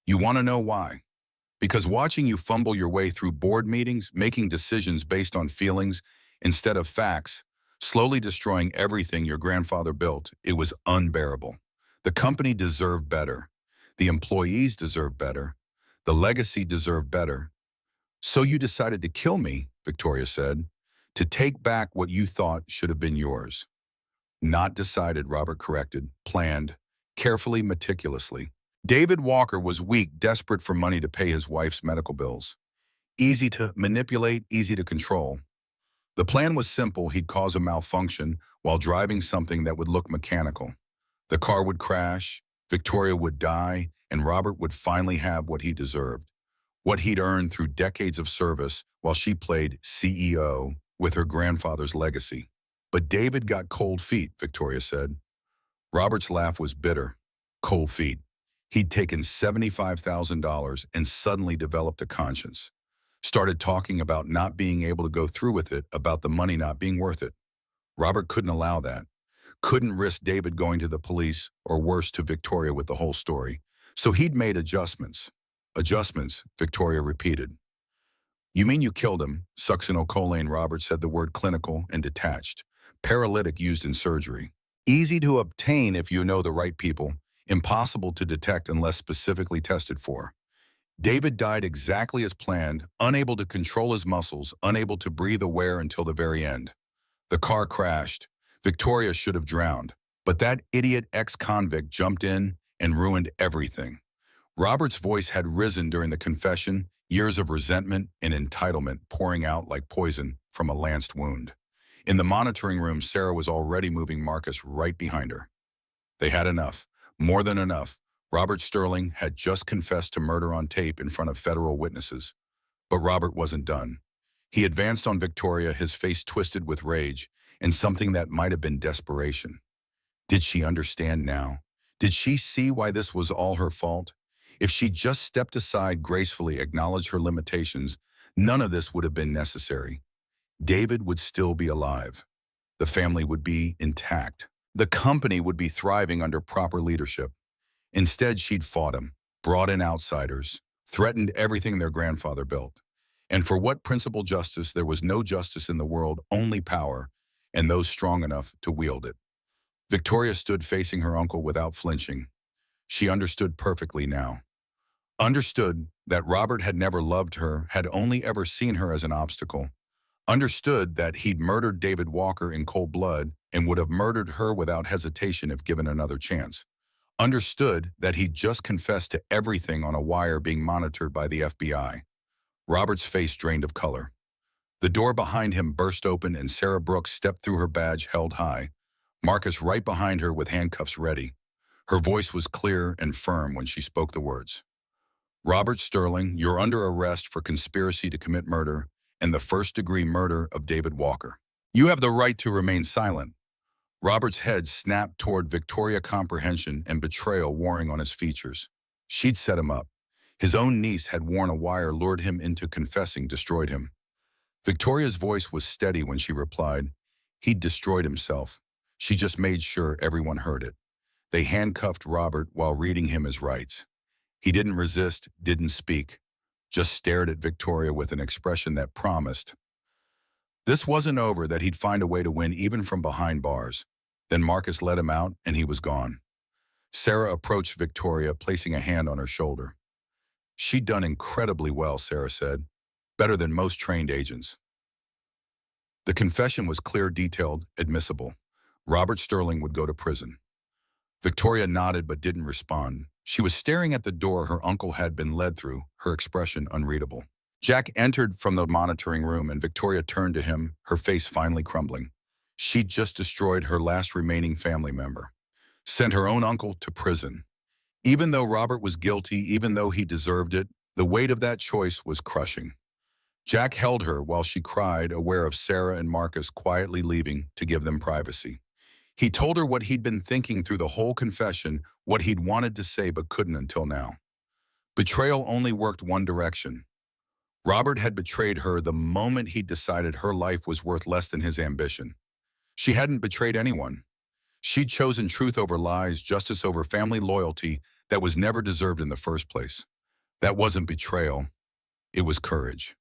You want to know why? Because watching you fumble your way through board meetings, making decisions based on feelings instead of facts, slowly destroying everything your grandfather built, it was unbearable. The company deserved better. The employees deserved better. The legacy deserved better. So you decided to kill me, Victoria said, to take back what you thought should have been yours. Not decided, Robert corrected, planned, carefully, meticulously. David Walker was weak, desperate for money to pay his wife's medical bills. Easy to manipulate, easy to control. The plan was simple. He'd cause a malfunction while driving something that would look mechanical. The car would crash, Victoria would die, and Robert would finally have what he deserved. What he'd earned through decades of service while she played CEO with her grandfather's legacy. But David got cold feet, Victoria said. Robert's laugh was bitter. Cold feet. He'd taken $75,000 and suddenly developed a conscience. Started talking about not being able to go through with it, about the money not being worth it. Robert couldn't allow that. Couldn't risk David going to the police, or worse, to Victoria with the whole story. So he'd made adjustments. Adjustments, Victoria repeated. You mean you killed him? Succinylcholine, Robert said the word clinical and detached. Paralytic used in surgery. Easy to obtain if you know the right people. Impossible to detect unless specifically tested for. David died exactly as planned, unable to control his muscles, unable to breathe, aware until the very end. The car crashed. Victoria should have drowned. But that idiot ex-convict jumped in and ruined everything. Robert's voice had risen during the confession, years of resentment and entitlement pouring out like poison from a lanced wound. In the monitoring room, Sarah was already moving Marcus right behind her. They had enough, more than enough. Robert Sterling had just confessed to murder on tape in front of federal witnesses. But Robert wasn't done. He advanced on Victoria, his face twisted with rage and something that might have been desperation. Did she understand now? Did she see why this was all her fault? If she just stepped aside, gracefully acknowledged her limitations, none of this would have been necessary. David would still be alive. The family would be intact. The company would be thriving under proper leadership. Instead, she'd fought him, brought in outsiders, threatened everything their grandfather built. And for what principled justice? There was no justice in the world, only power, and those strong enough to wield it. Victoria stood facing her uncle without flinching. She understood perfectly now. Understood that Robert had never loved her, had only ever seen her as an obstacle. Understood that he'd murdered David Walker in cold blood and would have murdered her without hesitation if given another chance. Understood that he'd just confessed to everything on a wire being monitored by the FBI. Robert's face drained of color. The door behind him burst open and Sarah Brooks stepped through, her badge held high, Marcus right behind her with handcuffs ready. Her voice was clear and firm when she spoke the words. Robert Sterling, you're under arrest for conspiracy to commit murder and the first-degree murder of David Walker. You have the right to remain silent. Robert's head snapped toward Victoria, comprehension and betrayal warring on his features. She'd set him up. His own niece had worn a wire, lured him into confessing, destroyed him. Victoria's voice was steady when she replied, "He'd destroyed himself. She just made sure everyone heard it." They handcuffed Robert while reading him his rights. He didn't resist, didn't speak, just stared at Victoria with an expression that promised. This wasn't over, that he'd find a way to win even from behind bars. Then Marcus let him out and he was gone. Sarah approached Victoria, placing a hand on her shoulder. "She'd done incredibly well," Sarah said. "Better than most trained agents." The confession was clear, detailed, admissible. Robert Sterling would go to prison. Victoria nodded but didn't respond. She was staring at the door her uncle had been led through, her expression unreadable. Jack entered from the monitoring room and Victoria turned to him, her face finally crumbling. She'd just destroyed her last remaining family member. Sent her own uncle to prison. Even though Robert was guilty, even though he deserved it, the weight of that choice was crushing. Jack held her while she cried, aware of Sarah and Marcus quietly leaving to give them privacy. He told her what he'd been thinking through the whole confession, what he'd wanted to say but couldn't until now. Betrayal only worked one direction. Robert had betrayed her the moment he'd decided her life was worth less than his ambition. She hadn't betrayed anyone. She'd chosen truth over lies, justice over family loyalty that was never deserved in the first place. That wasn't betrayal. It was courage.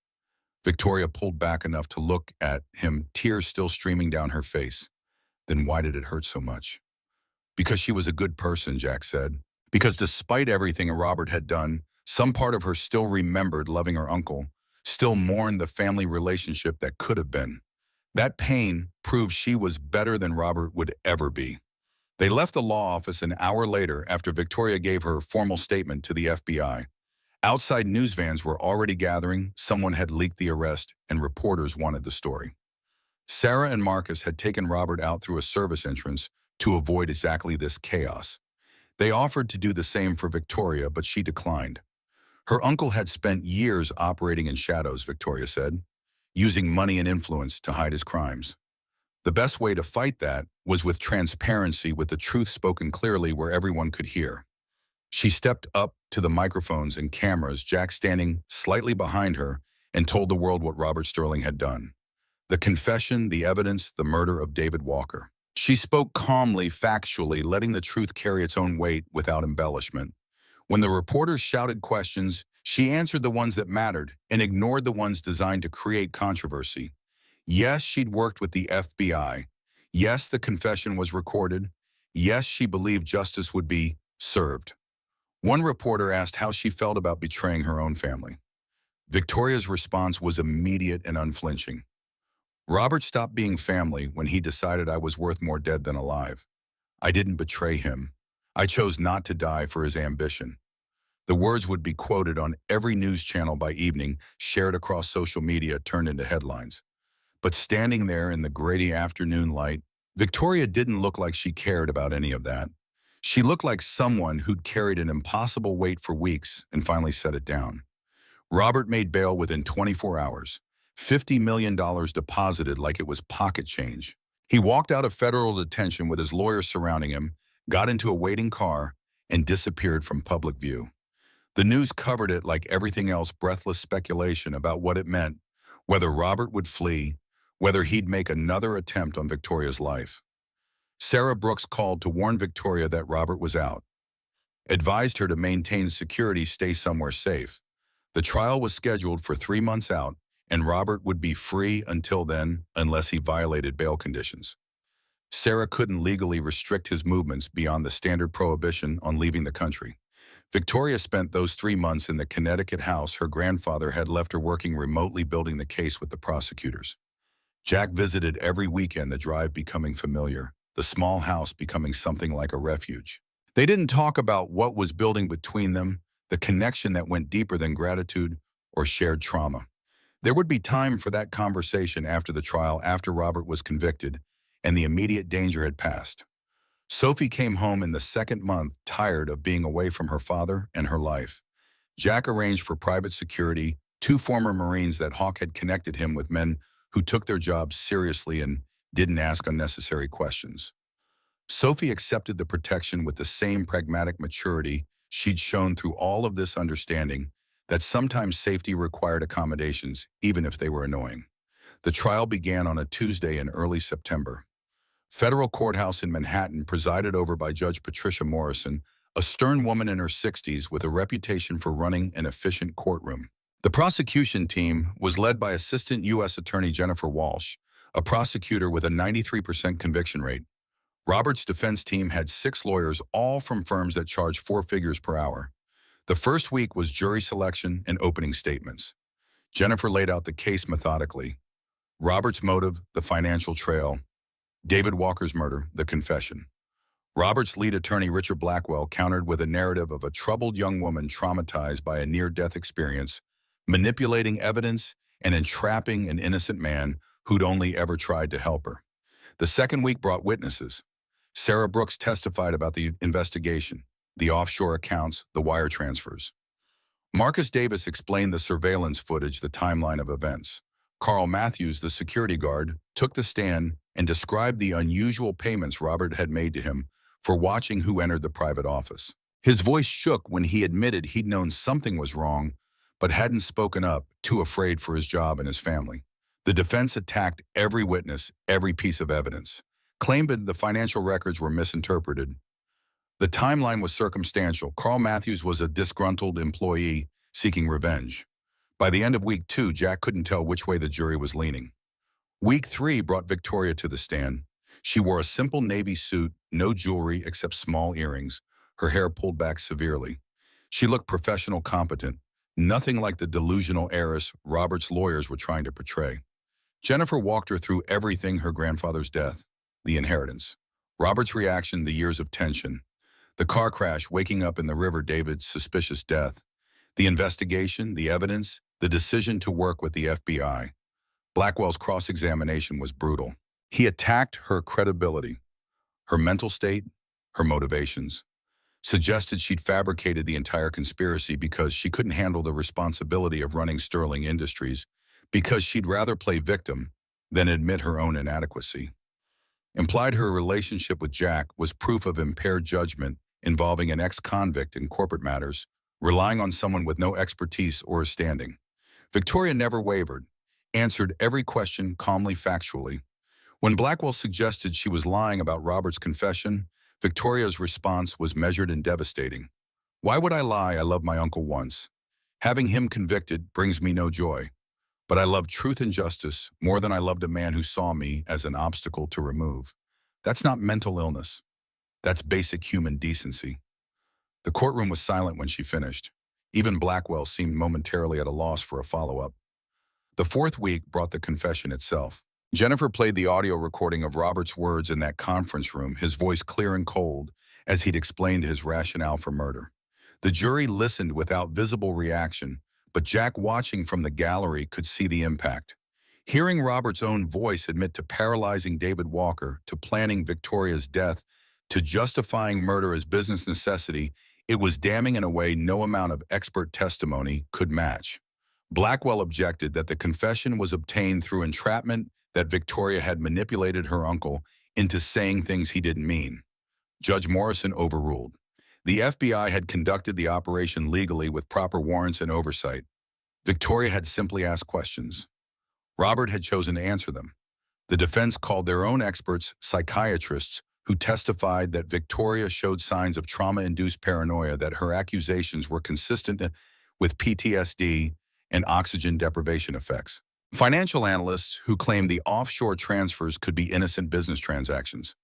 Victoria pulled back enough to look at him, tears still streaming down her face. Then why did it hurt so much? Because she was a good person, Jack said. Because despite everything Robert had done, some part of her still remembered loving her uncle, still mourned the family relationship that could have been. That pain proved she was better than Robert would ever be. They left the law office an hour later after Victoria gave her formal statement to the FBI. Outside news vans were already gathering, someone had leaked the arrest, and reporters wanted the story. Sarah and Marcus had taken Robert out through a service entrance to avoid exactly this chaos. They offered to do the same for Victoria, but she declined. Her uncle had spent years operating in shadows, Victoria said, using money and influence to hide his crimes. The best way to fight that was with transparency, with the truth spoken clearly where everyone could hear. She stepped up to the microphones and cameras, Jack standing slightly behind her, and told the world what Robert Sterling had done. The confession, the evidence, the murder of David Walker. She spoke calmly, factually, letting the truth carry its own weight without embellishment. When the reporters shouted questions, she answered the ones that mattered and ignored the ones designed to create controversy. Yes, she'd worked with the FBI. Yes, the confession was recorded. Yes, she believed justice would be served. One reporter asked how she felt about betraying her own family. Victoria's response was immediate and unflinching. Robert stopped being family when he decided I was worth more dead than alive. I didn't betray him. I chose not to die for his ambition. The words would be quoted on every news channel by evening, shared across social media, turned into headlines. But standing there in the gritty afternoon light, Victoria didn't look like she cared about any of that. She looked like someone who'd carried an impossible weight for weeks and finally set it down. Robert made bail within 24 hours. $50 million deposited like it was pocket change. He walked out of federal detention with his lawyers surrounding him, got into a waiting car, and disappeared from public view. The news covered it like everything else, breathless speculation about what it meant, whether Robert would flee, whether he'd make another attempt on Victoria's life. Sarah Brooks called to warn Victoria that Robert was out, advised her to maintain security, stay somewhere safe. The trial was scheduled for 3 months out, and Robert would be free until then unless he violated bail conditions. Sarah couldn't legally restrict his movements beyond the standard prohibition on leaving the country. Victoria spent those 3 months in the Connecticut house her grandfather had left her, working remotely, building the case with the prosecutors. Jack visited every weekend, the drive becoming familiar, the small house becoming something like a refuge. They didn't talk about what was building between them, the connection that went deeper than gratitude or shared trauma. There would be time for that conversation after the trial, after Robert was convicted, and the immediate danger had passed. Sophie came home in the second month, tired of being away from her father and her life. Jack arranged for private security, two former Marines that Hawk had connected him with men who took their jobs seriously and didn't ask unnecessary questions. Sophie accepted the protection with the same pragmatic maturity she'd shown through all of this, understanding that sometimes safety required accommodations, even if they were annoying. The trial began on a Tuesday in early September. Federal courthouse in Manhattan, presided over by Judge Patricia Morrison, a stern woman in her 60s with a reputation for running an efficient courtroom. The prosecution team was led by Assistant U.S. Attorney Jennifer Walsh, a prosecutor with a 93% conviction rate. Robert's defense team had 6 lawyers, all from firms that charge 4 figures per hour. The first week was jury selection and opening statements. Jennifer laid out the case methodically. Robert's motive, the financial trail. David Walker's murder, the confession. Robert's lead attorney, Richard Blackwell, countered with a narrative of a troubled young woman traumatized by a near-death experience, manipulating evidence and entrapping an innocent man who'd only ever tried to help her. The second week brought witnesses. Sarah Brooks testified about the investigation, the offshore accounts, the wire transfers. Marcus Davis explained the surveillance footage, the timeline of events. Carl Matthews, the security guard, took the stand and described the unusual payments Robert had made to him for watching who entered the private office. His voice shook when he admitted he'd known something was wrong, but hadn't spoken up, too afraid for his job and his family. The defense attacked every witness, every piece of evidence, claimed that the financial records were misinterpreted. The timeline was circumstantial. Carl Matthews was a disgruntled employee seeking revenge. By the end of week 2, Jack couldn't tell which way the jury was leaning. Week 3 brought Victoria to the stand. She wore a simple navy suit, no jewelry except small earrings, her hair pulled back severely. She looked professional, competent, nothing like the delusional heiress Robert's lawyers were trying to portray. Jennifer walked her through everything: her grandfather's death, the inheritance, Robert's reaction, the years of tension, the car crash, waking up in the river, David's suspicious death, the investigation, the evidence, the decision to work with the FBI. Blackwell's cross-examination was brutal. He attacked her credibility, her mental state, her motivations, suggested she'd fabricated the entire conspiracy because she couldn't handle the responsibility of running Sterling Industries, because she'd rather play victim than admit her own inadequacy. Implied her relationship with Jack was proof of impaired judgment involving an ex-convict in corporate matters, relying on someone with no expertise or standing. Victoria never wavered, answered every question calmly, factually. When Blackwell suggested she was lying about Robert's confession, Victoria's response was measured and devastating. "Why would I lie? I loved my uncle once. Having him convicted brings me no joy. But I love truth and justice more than I loved a man who saw me as an obstacle to remove. That's not mental illness. That's basic human decency." The courtroom was silent when she finished. Even Blackwell seemed momentarily at a loss for a follow-up. The fourth week brought the confession itself. Jennifer played the audio recording of Robert's words in that conference room, his voice clear and cold, as he'd explained his rationale for murder. The jury listened without visible reaction, but Jack, watching from the gallery, could see the impact. Hearing Robert's own voice admit to paralyzing David Walker, to planning Victoria's death, to justifying murder as business necessity, it was damning in a way no amount of expert testimony could match. Blackwell objected that the confession was obtained through entrapment, that Victoria had manipulated her uncle into saying things he didn't mean. Judge Morrison overruled. The FBI had conducted the operation legally with proper warrants and oversight. Victoria had simply asked questions. Robert had chosen to answer them. The defense called their own experts, psychiatrists, who testified that Victoria showed signs of trauma-induced paranoia, that her accusations were consistent with PTSD and oxygen deprivation effects. Financial analysts who claimed the offshore transfers could be innocent business transactions.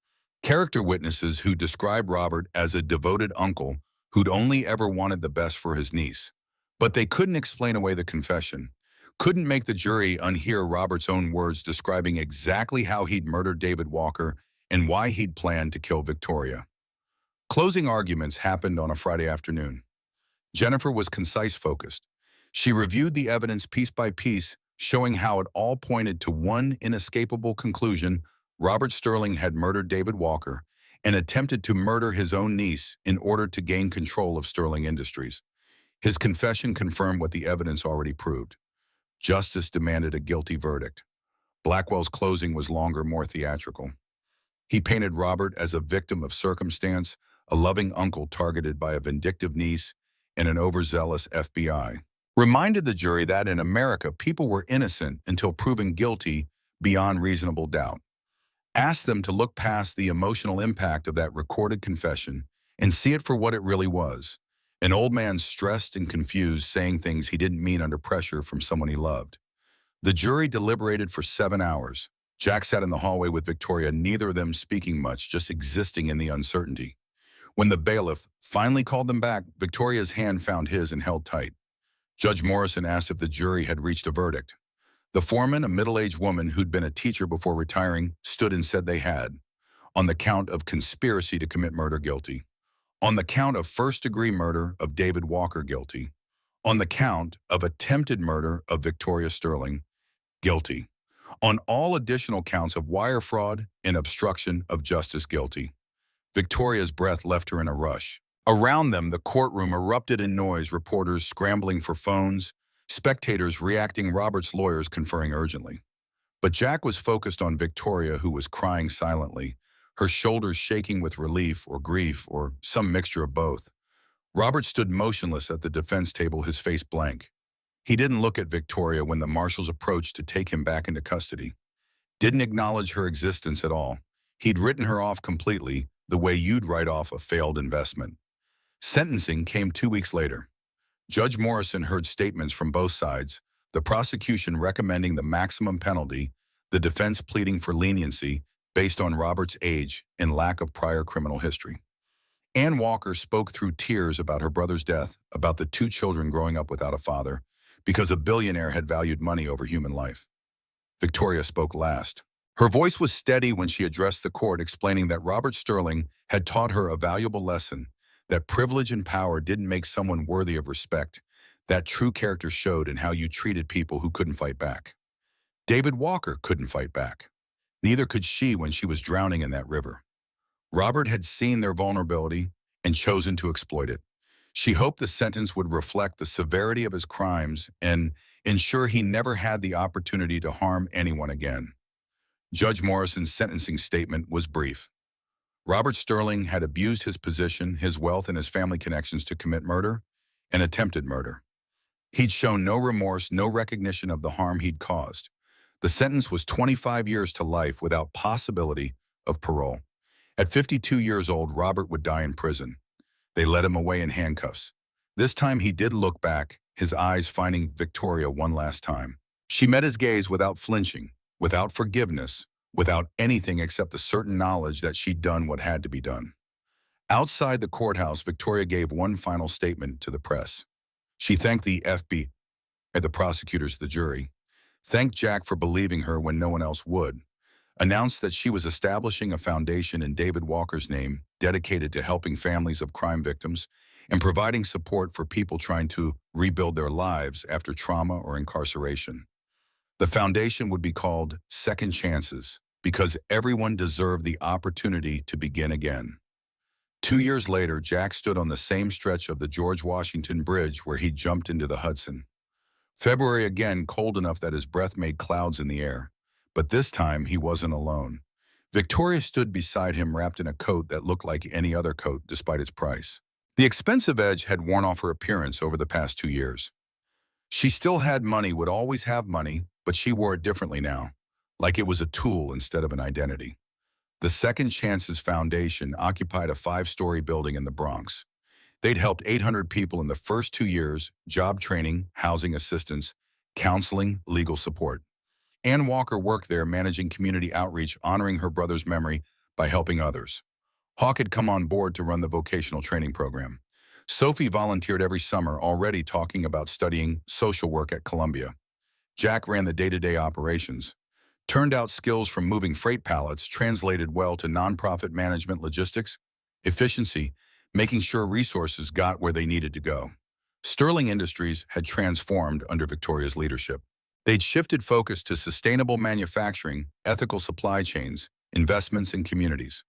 Character witnesses who described Robert as a devoted uncle who'd only ever wanted the best for his niece. But they couldn't explain away the confession, couldn't make the jury unhear Robert's own words describing exactly how he'd murdered David Walker and why he'd planned to kill Victoria. Closing arguments happened on a Friday afternoon. Jennifer was concise, focused. She reviewed the evidence piece by piece, showing how it all pointed to one inescapable conclusion: Robert Sterling had murdered David Walker and attempted to murder his own niece in order to gain control of Sterling Industries. His confession confirmed what the evidence already proved. Justice demanded a guilty verdict. Blackwell's closing was longer, more theatrical. He painted Robert as a victim of circumstance, a loving uncle targeted by a vindictive niece, and an overzealous FBI. Reminded the jury that in America, people were innocent until proven guilty beyond reasonable doubt. Asked them to look past the emotional impact of that recorded confession and see it for what it really was. An old man stressed and confused, saying things he didn't mean under pressure from someone he loved. The jury deliberated for 7 hours. Jack sat in the hallway with Victoria, neither of them speaking much, just existing in the uncertainty. When the bailiff finally called them back, Victoria's hand found his and held tight. Judge Morrison asked if the jury had reached a verdict. The foreman, a middle-aged woman who'd been a teacher before retiring, stood and said they had. On the count of conspiracy to commit murder, guilty. On the count of first-degree murder of David Walker, guilty. On the count of attempted murder of Victoria Sterling, guilty. On all additional counts of wire fraud and obstruction of justice, guilty. Victoria's breath left her in a rush. Around them, the courtroom erupted in noise, reporters scrambling for phones, spectators reacting, Robert's lawyers conferring urgently. But Jack was focused on Victoria, who was crying silently, her shoulders shaking with relief or grief or some mixture of both. Robert stood motionless at the defense table, his face blank. He didn't look at Victoria when the marshals approached to take him back into custody. Didn't acknowledge her existence at all. He'd written her off completely, the way you'd write off a failed investment. Sentencing came 2 weeks later. Judge Morrison heard statements from both sides, the prosecution recommending the maximum penalty, the defense pleading for leniency based on Robert's age and lack of prior criminal history. Ann Walker spoke through tears about her brother's death, about the 2 children growing up without a father, because a billionaire had valued money over human life. Victoria spoke last. Her voice was steady when she addressed the court, explaining that Robert Sterling had taught her a valuable lesson, that privilege and power didn't make someone worthy of respect, that true character showed in how you treated people who couldn't fight back. David Walker couldn't fight back. Neither could she when she was drowning in that river. Robert had seen their vulnerability and chosen to exploit it. She hoped the sentence would reflect the severity of his crimes and ensure he never had the opportunity to harm anyone again. Judge Morrison's sentencing statement was brief. Robert Sterling had abused his position, his wealth, and his family connections to commit murder and attempted murder. He'd shown no remorse, no recognition of the harm he'd caused. The sentence was 25 years to life without possibility of parole. At 52 years old, Robert would die in prison. They led him away in handcuffs. This time he did look back, his eyes finding Victoria one last time. She met his gaze without flinching, without forgiveness, without anything except the certain knowledge that she'd done what had to be done. Outside the courthouse, Victoria gave one final statement to the press. She thanked the FBI, the prosecutors, the jury, thanked Jack for believing her when no one else would, announced that she was establishing a foundation in David Walker's name dedicated to helping families of crime victims and providing support for people trying to rebuild their lives after trauma or incarceration. The foundation would be called Second Chances because everyone deserved the opportunity to begin again. 2 years later, Jack stood on the same stretch of the George Washington Bridge where he jumped into the Hudson. February again, cold enough that his breath made clouds in the air. But this time, he wasn't alone. Victoria stood beside him wrapped in a coat that looked like any other coat despite its price. The expensive edge had worn off her appearance over the past 2 years. She still had money, would always have money, but she wore it differently now, like it was a tool instead of an identity. The Second Chances Foundation occupied a 5-story building in the Bronx. They'd helped 800 people in the first 2 years, job training, housing assistance, counseling, legal support. Ann Walker worked there managing community outreach, honoring her brother's memory by helping others. Hawk had come on board to run the vocational training program. Sophie volunteered every summer, already talking about studying social work at Columbia. Jack ran the day-to-day operations. Turned out skills from moving freight pallets translated well to nonprofit management, logistics, efficiency, making sure resources got where they needed to go. Sterling Industries had transformed under Victoria's leadership. They'd shifted focus to sustainable manufacturing, ethical supply chains, investments in communities.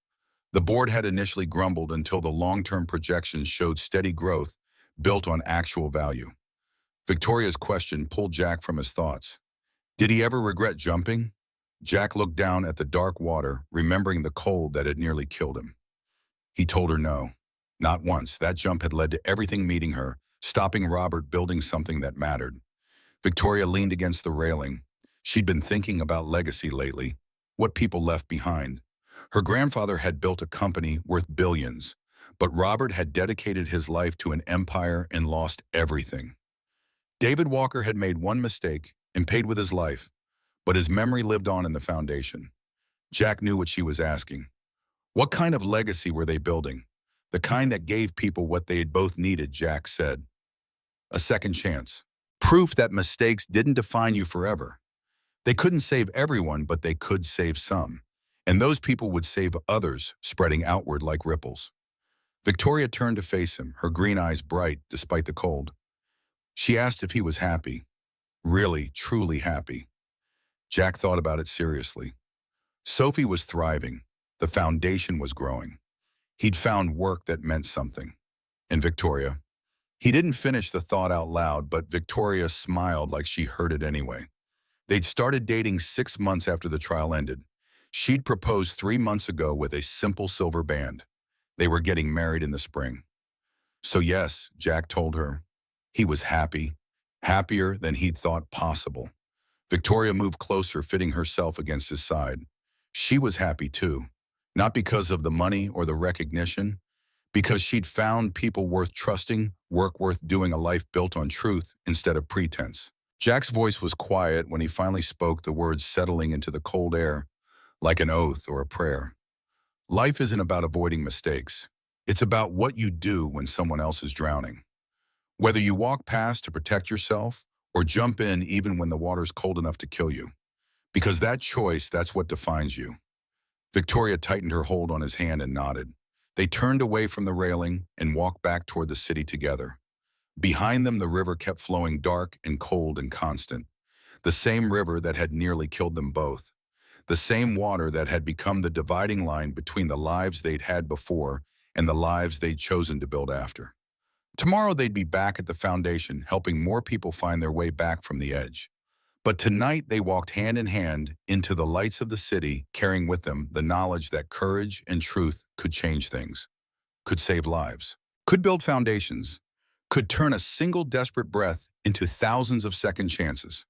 The board had initially grumbled until the long-term projections showed steady growth built on actual value. Victoria's question pulled Jack from his thoughts. Did he ever regret jumping? Jack looked down at the dark water, remembering the cold that had nearly killed him. He told her no. Not once. That jump had led to everything meeting her, stopping Robert building something that mattered. Victoria leaned against the railing. She'd been thinking about legacy lately, what people left behind. Her grandfather had built a company worth billions, but Robert had dedicated his life to an empire and lost everything. David Walker had made one mistake and paid with his life, but his memory lived on in the foundation. Jack knew what she was asking. What kind of legacy were they building? The kind that gave people what they had both needed, Jack said. A second chance. Proof that mistakes didn't define you forever. They couldn't save everyone, but they could save some. And those people would save others, spreading outward like ripples. Victoria turned to face him, her green eyes bright despite the cold. She asked if he was happy. Really, truly happy. Jack thought about it seriously. Sophie was thriving. The foundation was growing. He'd found work that meant something. And Victoria? He didn't finish the thought out loud, but Victoria smiled like she heard it anyway. They'd started dating 6 months after the trial ended. She'd proposed 3 months ago with a simple silver band. They were getting married in the spring. So yes, Jack told her, he was happy, happier than he'd thought possible. Victoria moved closer, fitting herself against his side. She was happy too, not because of the money or the recognition, because she'd found people worth trusting, work worth doing, a life built on truth instead of pretense. Jack's voice was quiet when he finally spoke, the words settling into the cold air like an oath or a prayer. Life isn't about avoiding mistakes. It's about what you do when someone else is drowning. Whether you walk past to protect yourself or jump in even when the water's cold enough to kill you. Because that choice, that's what defines you. Victoria tightened her hold on his hand and nodded. They turned away from the railing and walked back toward the city together. Behind them, the river kept flowing, dark and cold and constant. The same river that had nearly killed them both. The same water that had become the dividing line between the lives they'd had before and the lives they'd chosen to build after. Tomorrow they'd be back at the foundation, helping more people find their way back from the edge. But tonight they walked hand in hand into the lights of the city, carrying with them the knowledge that courage and truth could change things, could save lives, could build foundations, could turn a single desperate breath into thousands of second chances.